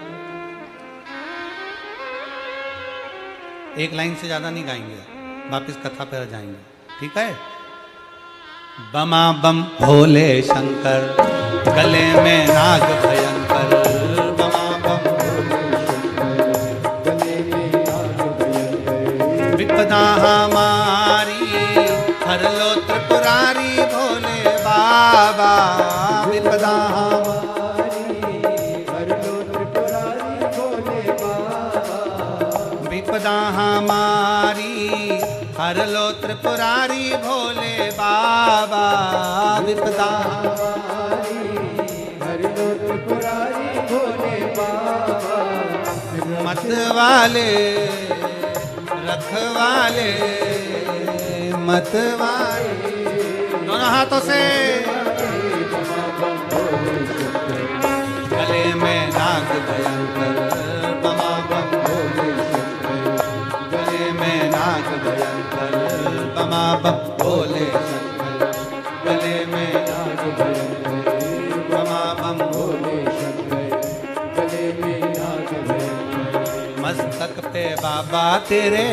एक लाइन से ज्यादा नहीं गाएंगे, वापिस कथा पे आ जाएंगे, ठीक है। बमा बम भोले शंकर, गले में नाग भयंकर, बमा बम भोले शंकर, गले में नाग भयंकर, विपदा हमारी हर लो त्रिपुरारी भोले बाबा, विपदा हमारी हर लो त्रिपुरारी भोले बाबा, विपदा हमारी हर लो त्रिपुरारी भोले बाबा, विपदा हमारी हर लो त्रिपुरारी भोले बाबा। मतवाले रखवाले मतवाले, दोनों हाथों से, गले में नाग भयंकर, बमा बम भोले शंकर, गले में नाग भयंकर, बमा बम भोले शंकर, गले में नाग भयंकर, बमा बम भोले शंकर, गले में नाग भयंकर, मस्तक पे बाबा तेरे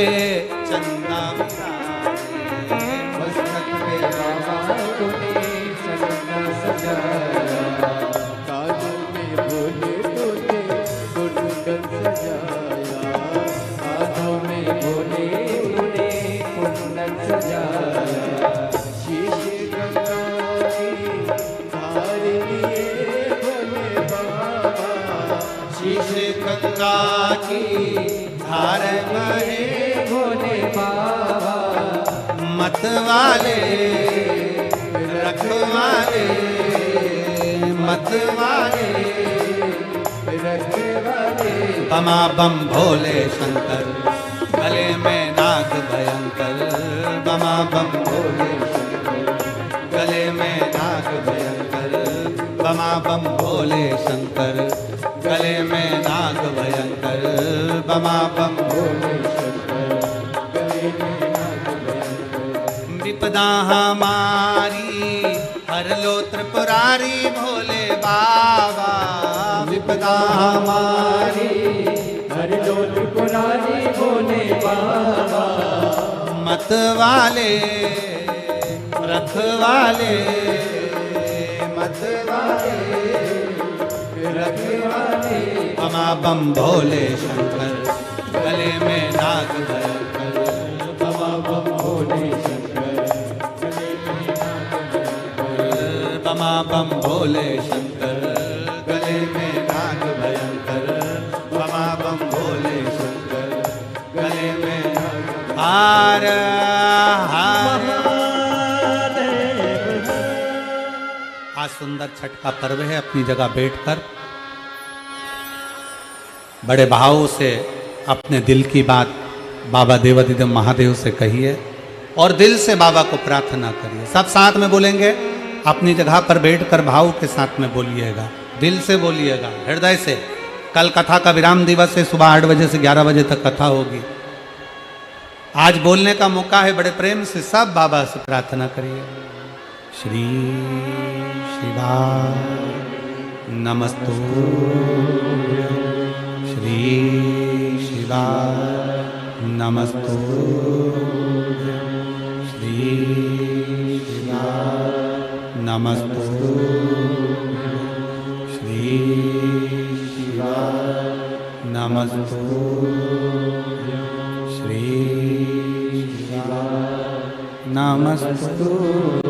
चंदा विराजे, मस्तक पे बाबा तूने सजना सजाया, काजों में भोले तूने कुंदन सजाया, काजों में भोले तूने कुंदन सजाया, शीश गंगा की धार लिए भोले बाबा, शीश गंगा की धार बहे भोले बाबा। मतवाले रखवाले मतवाले, रखवाले बमा बम भोले शंकर, गले में नाग भयंकर, बमा बम भोले शंकर, गले में नाग भयंकर, बमा बम भोले शंकर, गले में नाग भयंकर, बमा बम भोले शंकर, गले में नाग भयंकर, विपदा हमारी हर लो त्रिपुरारी भोले बाबा, विपदा हमारी हर लो त्रिपुरारी भोले बाबा। मतवाले रखवाले मतवाले रखवाले बमा बम भोले शंकर, गले में नाग भयंकर, बमा बम भोले शंकर, गले में नाग भयंकर, बमा बम भोले शंकर, गले में नाग भयंकर, बमा बम भोले शंकर, गले में नाग। हार हार। आज सुंदर छठ का पर्व है, अपनी जगह बैठकर बड़े भाव से अपने दिल की बात बाबा देवाधिदेव महादेव से कहिए और दिल से बाबा को प्रार्थना करिए। सब साथ में बोलेंगे, अपनी जगह पर बैठकर भाव के साथ में बोलिएगा, दिल से बोलिएगा, हृदय से। कल कथा का विराम दिवस है, सुबह 8 बजे से 11 बजे तक कथा होगी। आज बोलने का मौका है, बड़े प्रेम से सब बाबा से प्रार्थना करिए। श्री शिवा नमस्तुभ्यं श्री शिवाय नमस्तुभ्यं श्री शिवाय नमस्तुभ्यं श्री शिवाय नमस्तुभ्यं श्री शिवाय नमस्तुभ्यं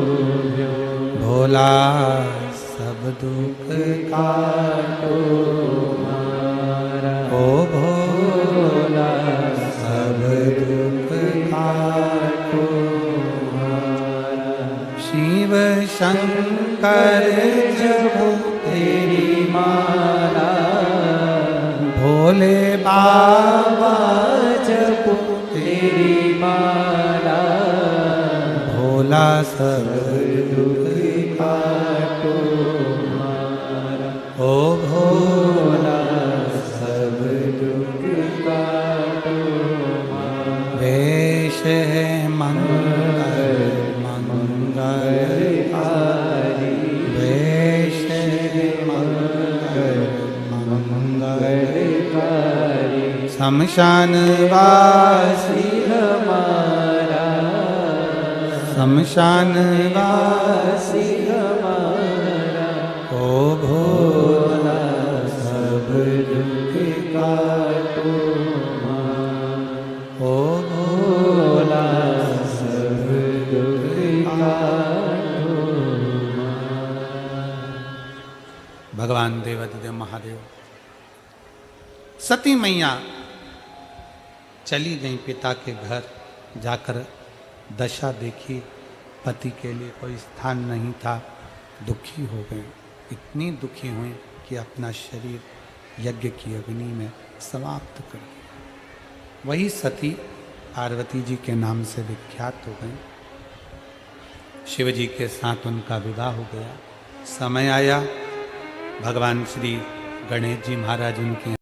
भोला सब दुख काटो ओ भोला सब दुख काटो शिव शंकर जपो तेरी माला भोले बाबा जपो तेरी माला भोला सब दुख काटो ओ भोला सब दुख काटो वेश है मंगल मंगलकारी वेश है मंगल मंगलकारी शमशान वासी हमारा शमशान वासी हमारा ओ भोला सब दुख काटो ओ भोला सब दुख काटो। भगवान देवादिदेव महादेव सती मैया चली गई पिता के घर जाकर दशा देखी पति के लिए कोई स्थान नहीं था दुखी हो गए इतनी दुखी हुई कि अपना शरीर यज्ञ की अग्नि में समाप्त कर दिया। वही सती पार्वती जी के नाम से विख्यात हो गई। शिव जी के साथ उनका विवाह हो गया। समय आया भगवान श्री गणेश जी महाराज उनके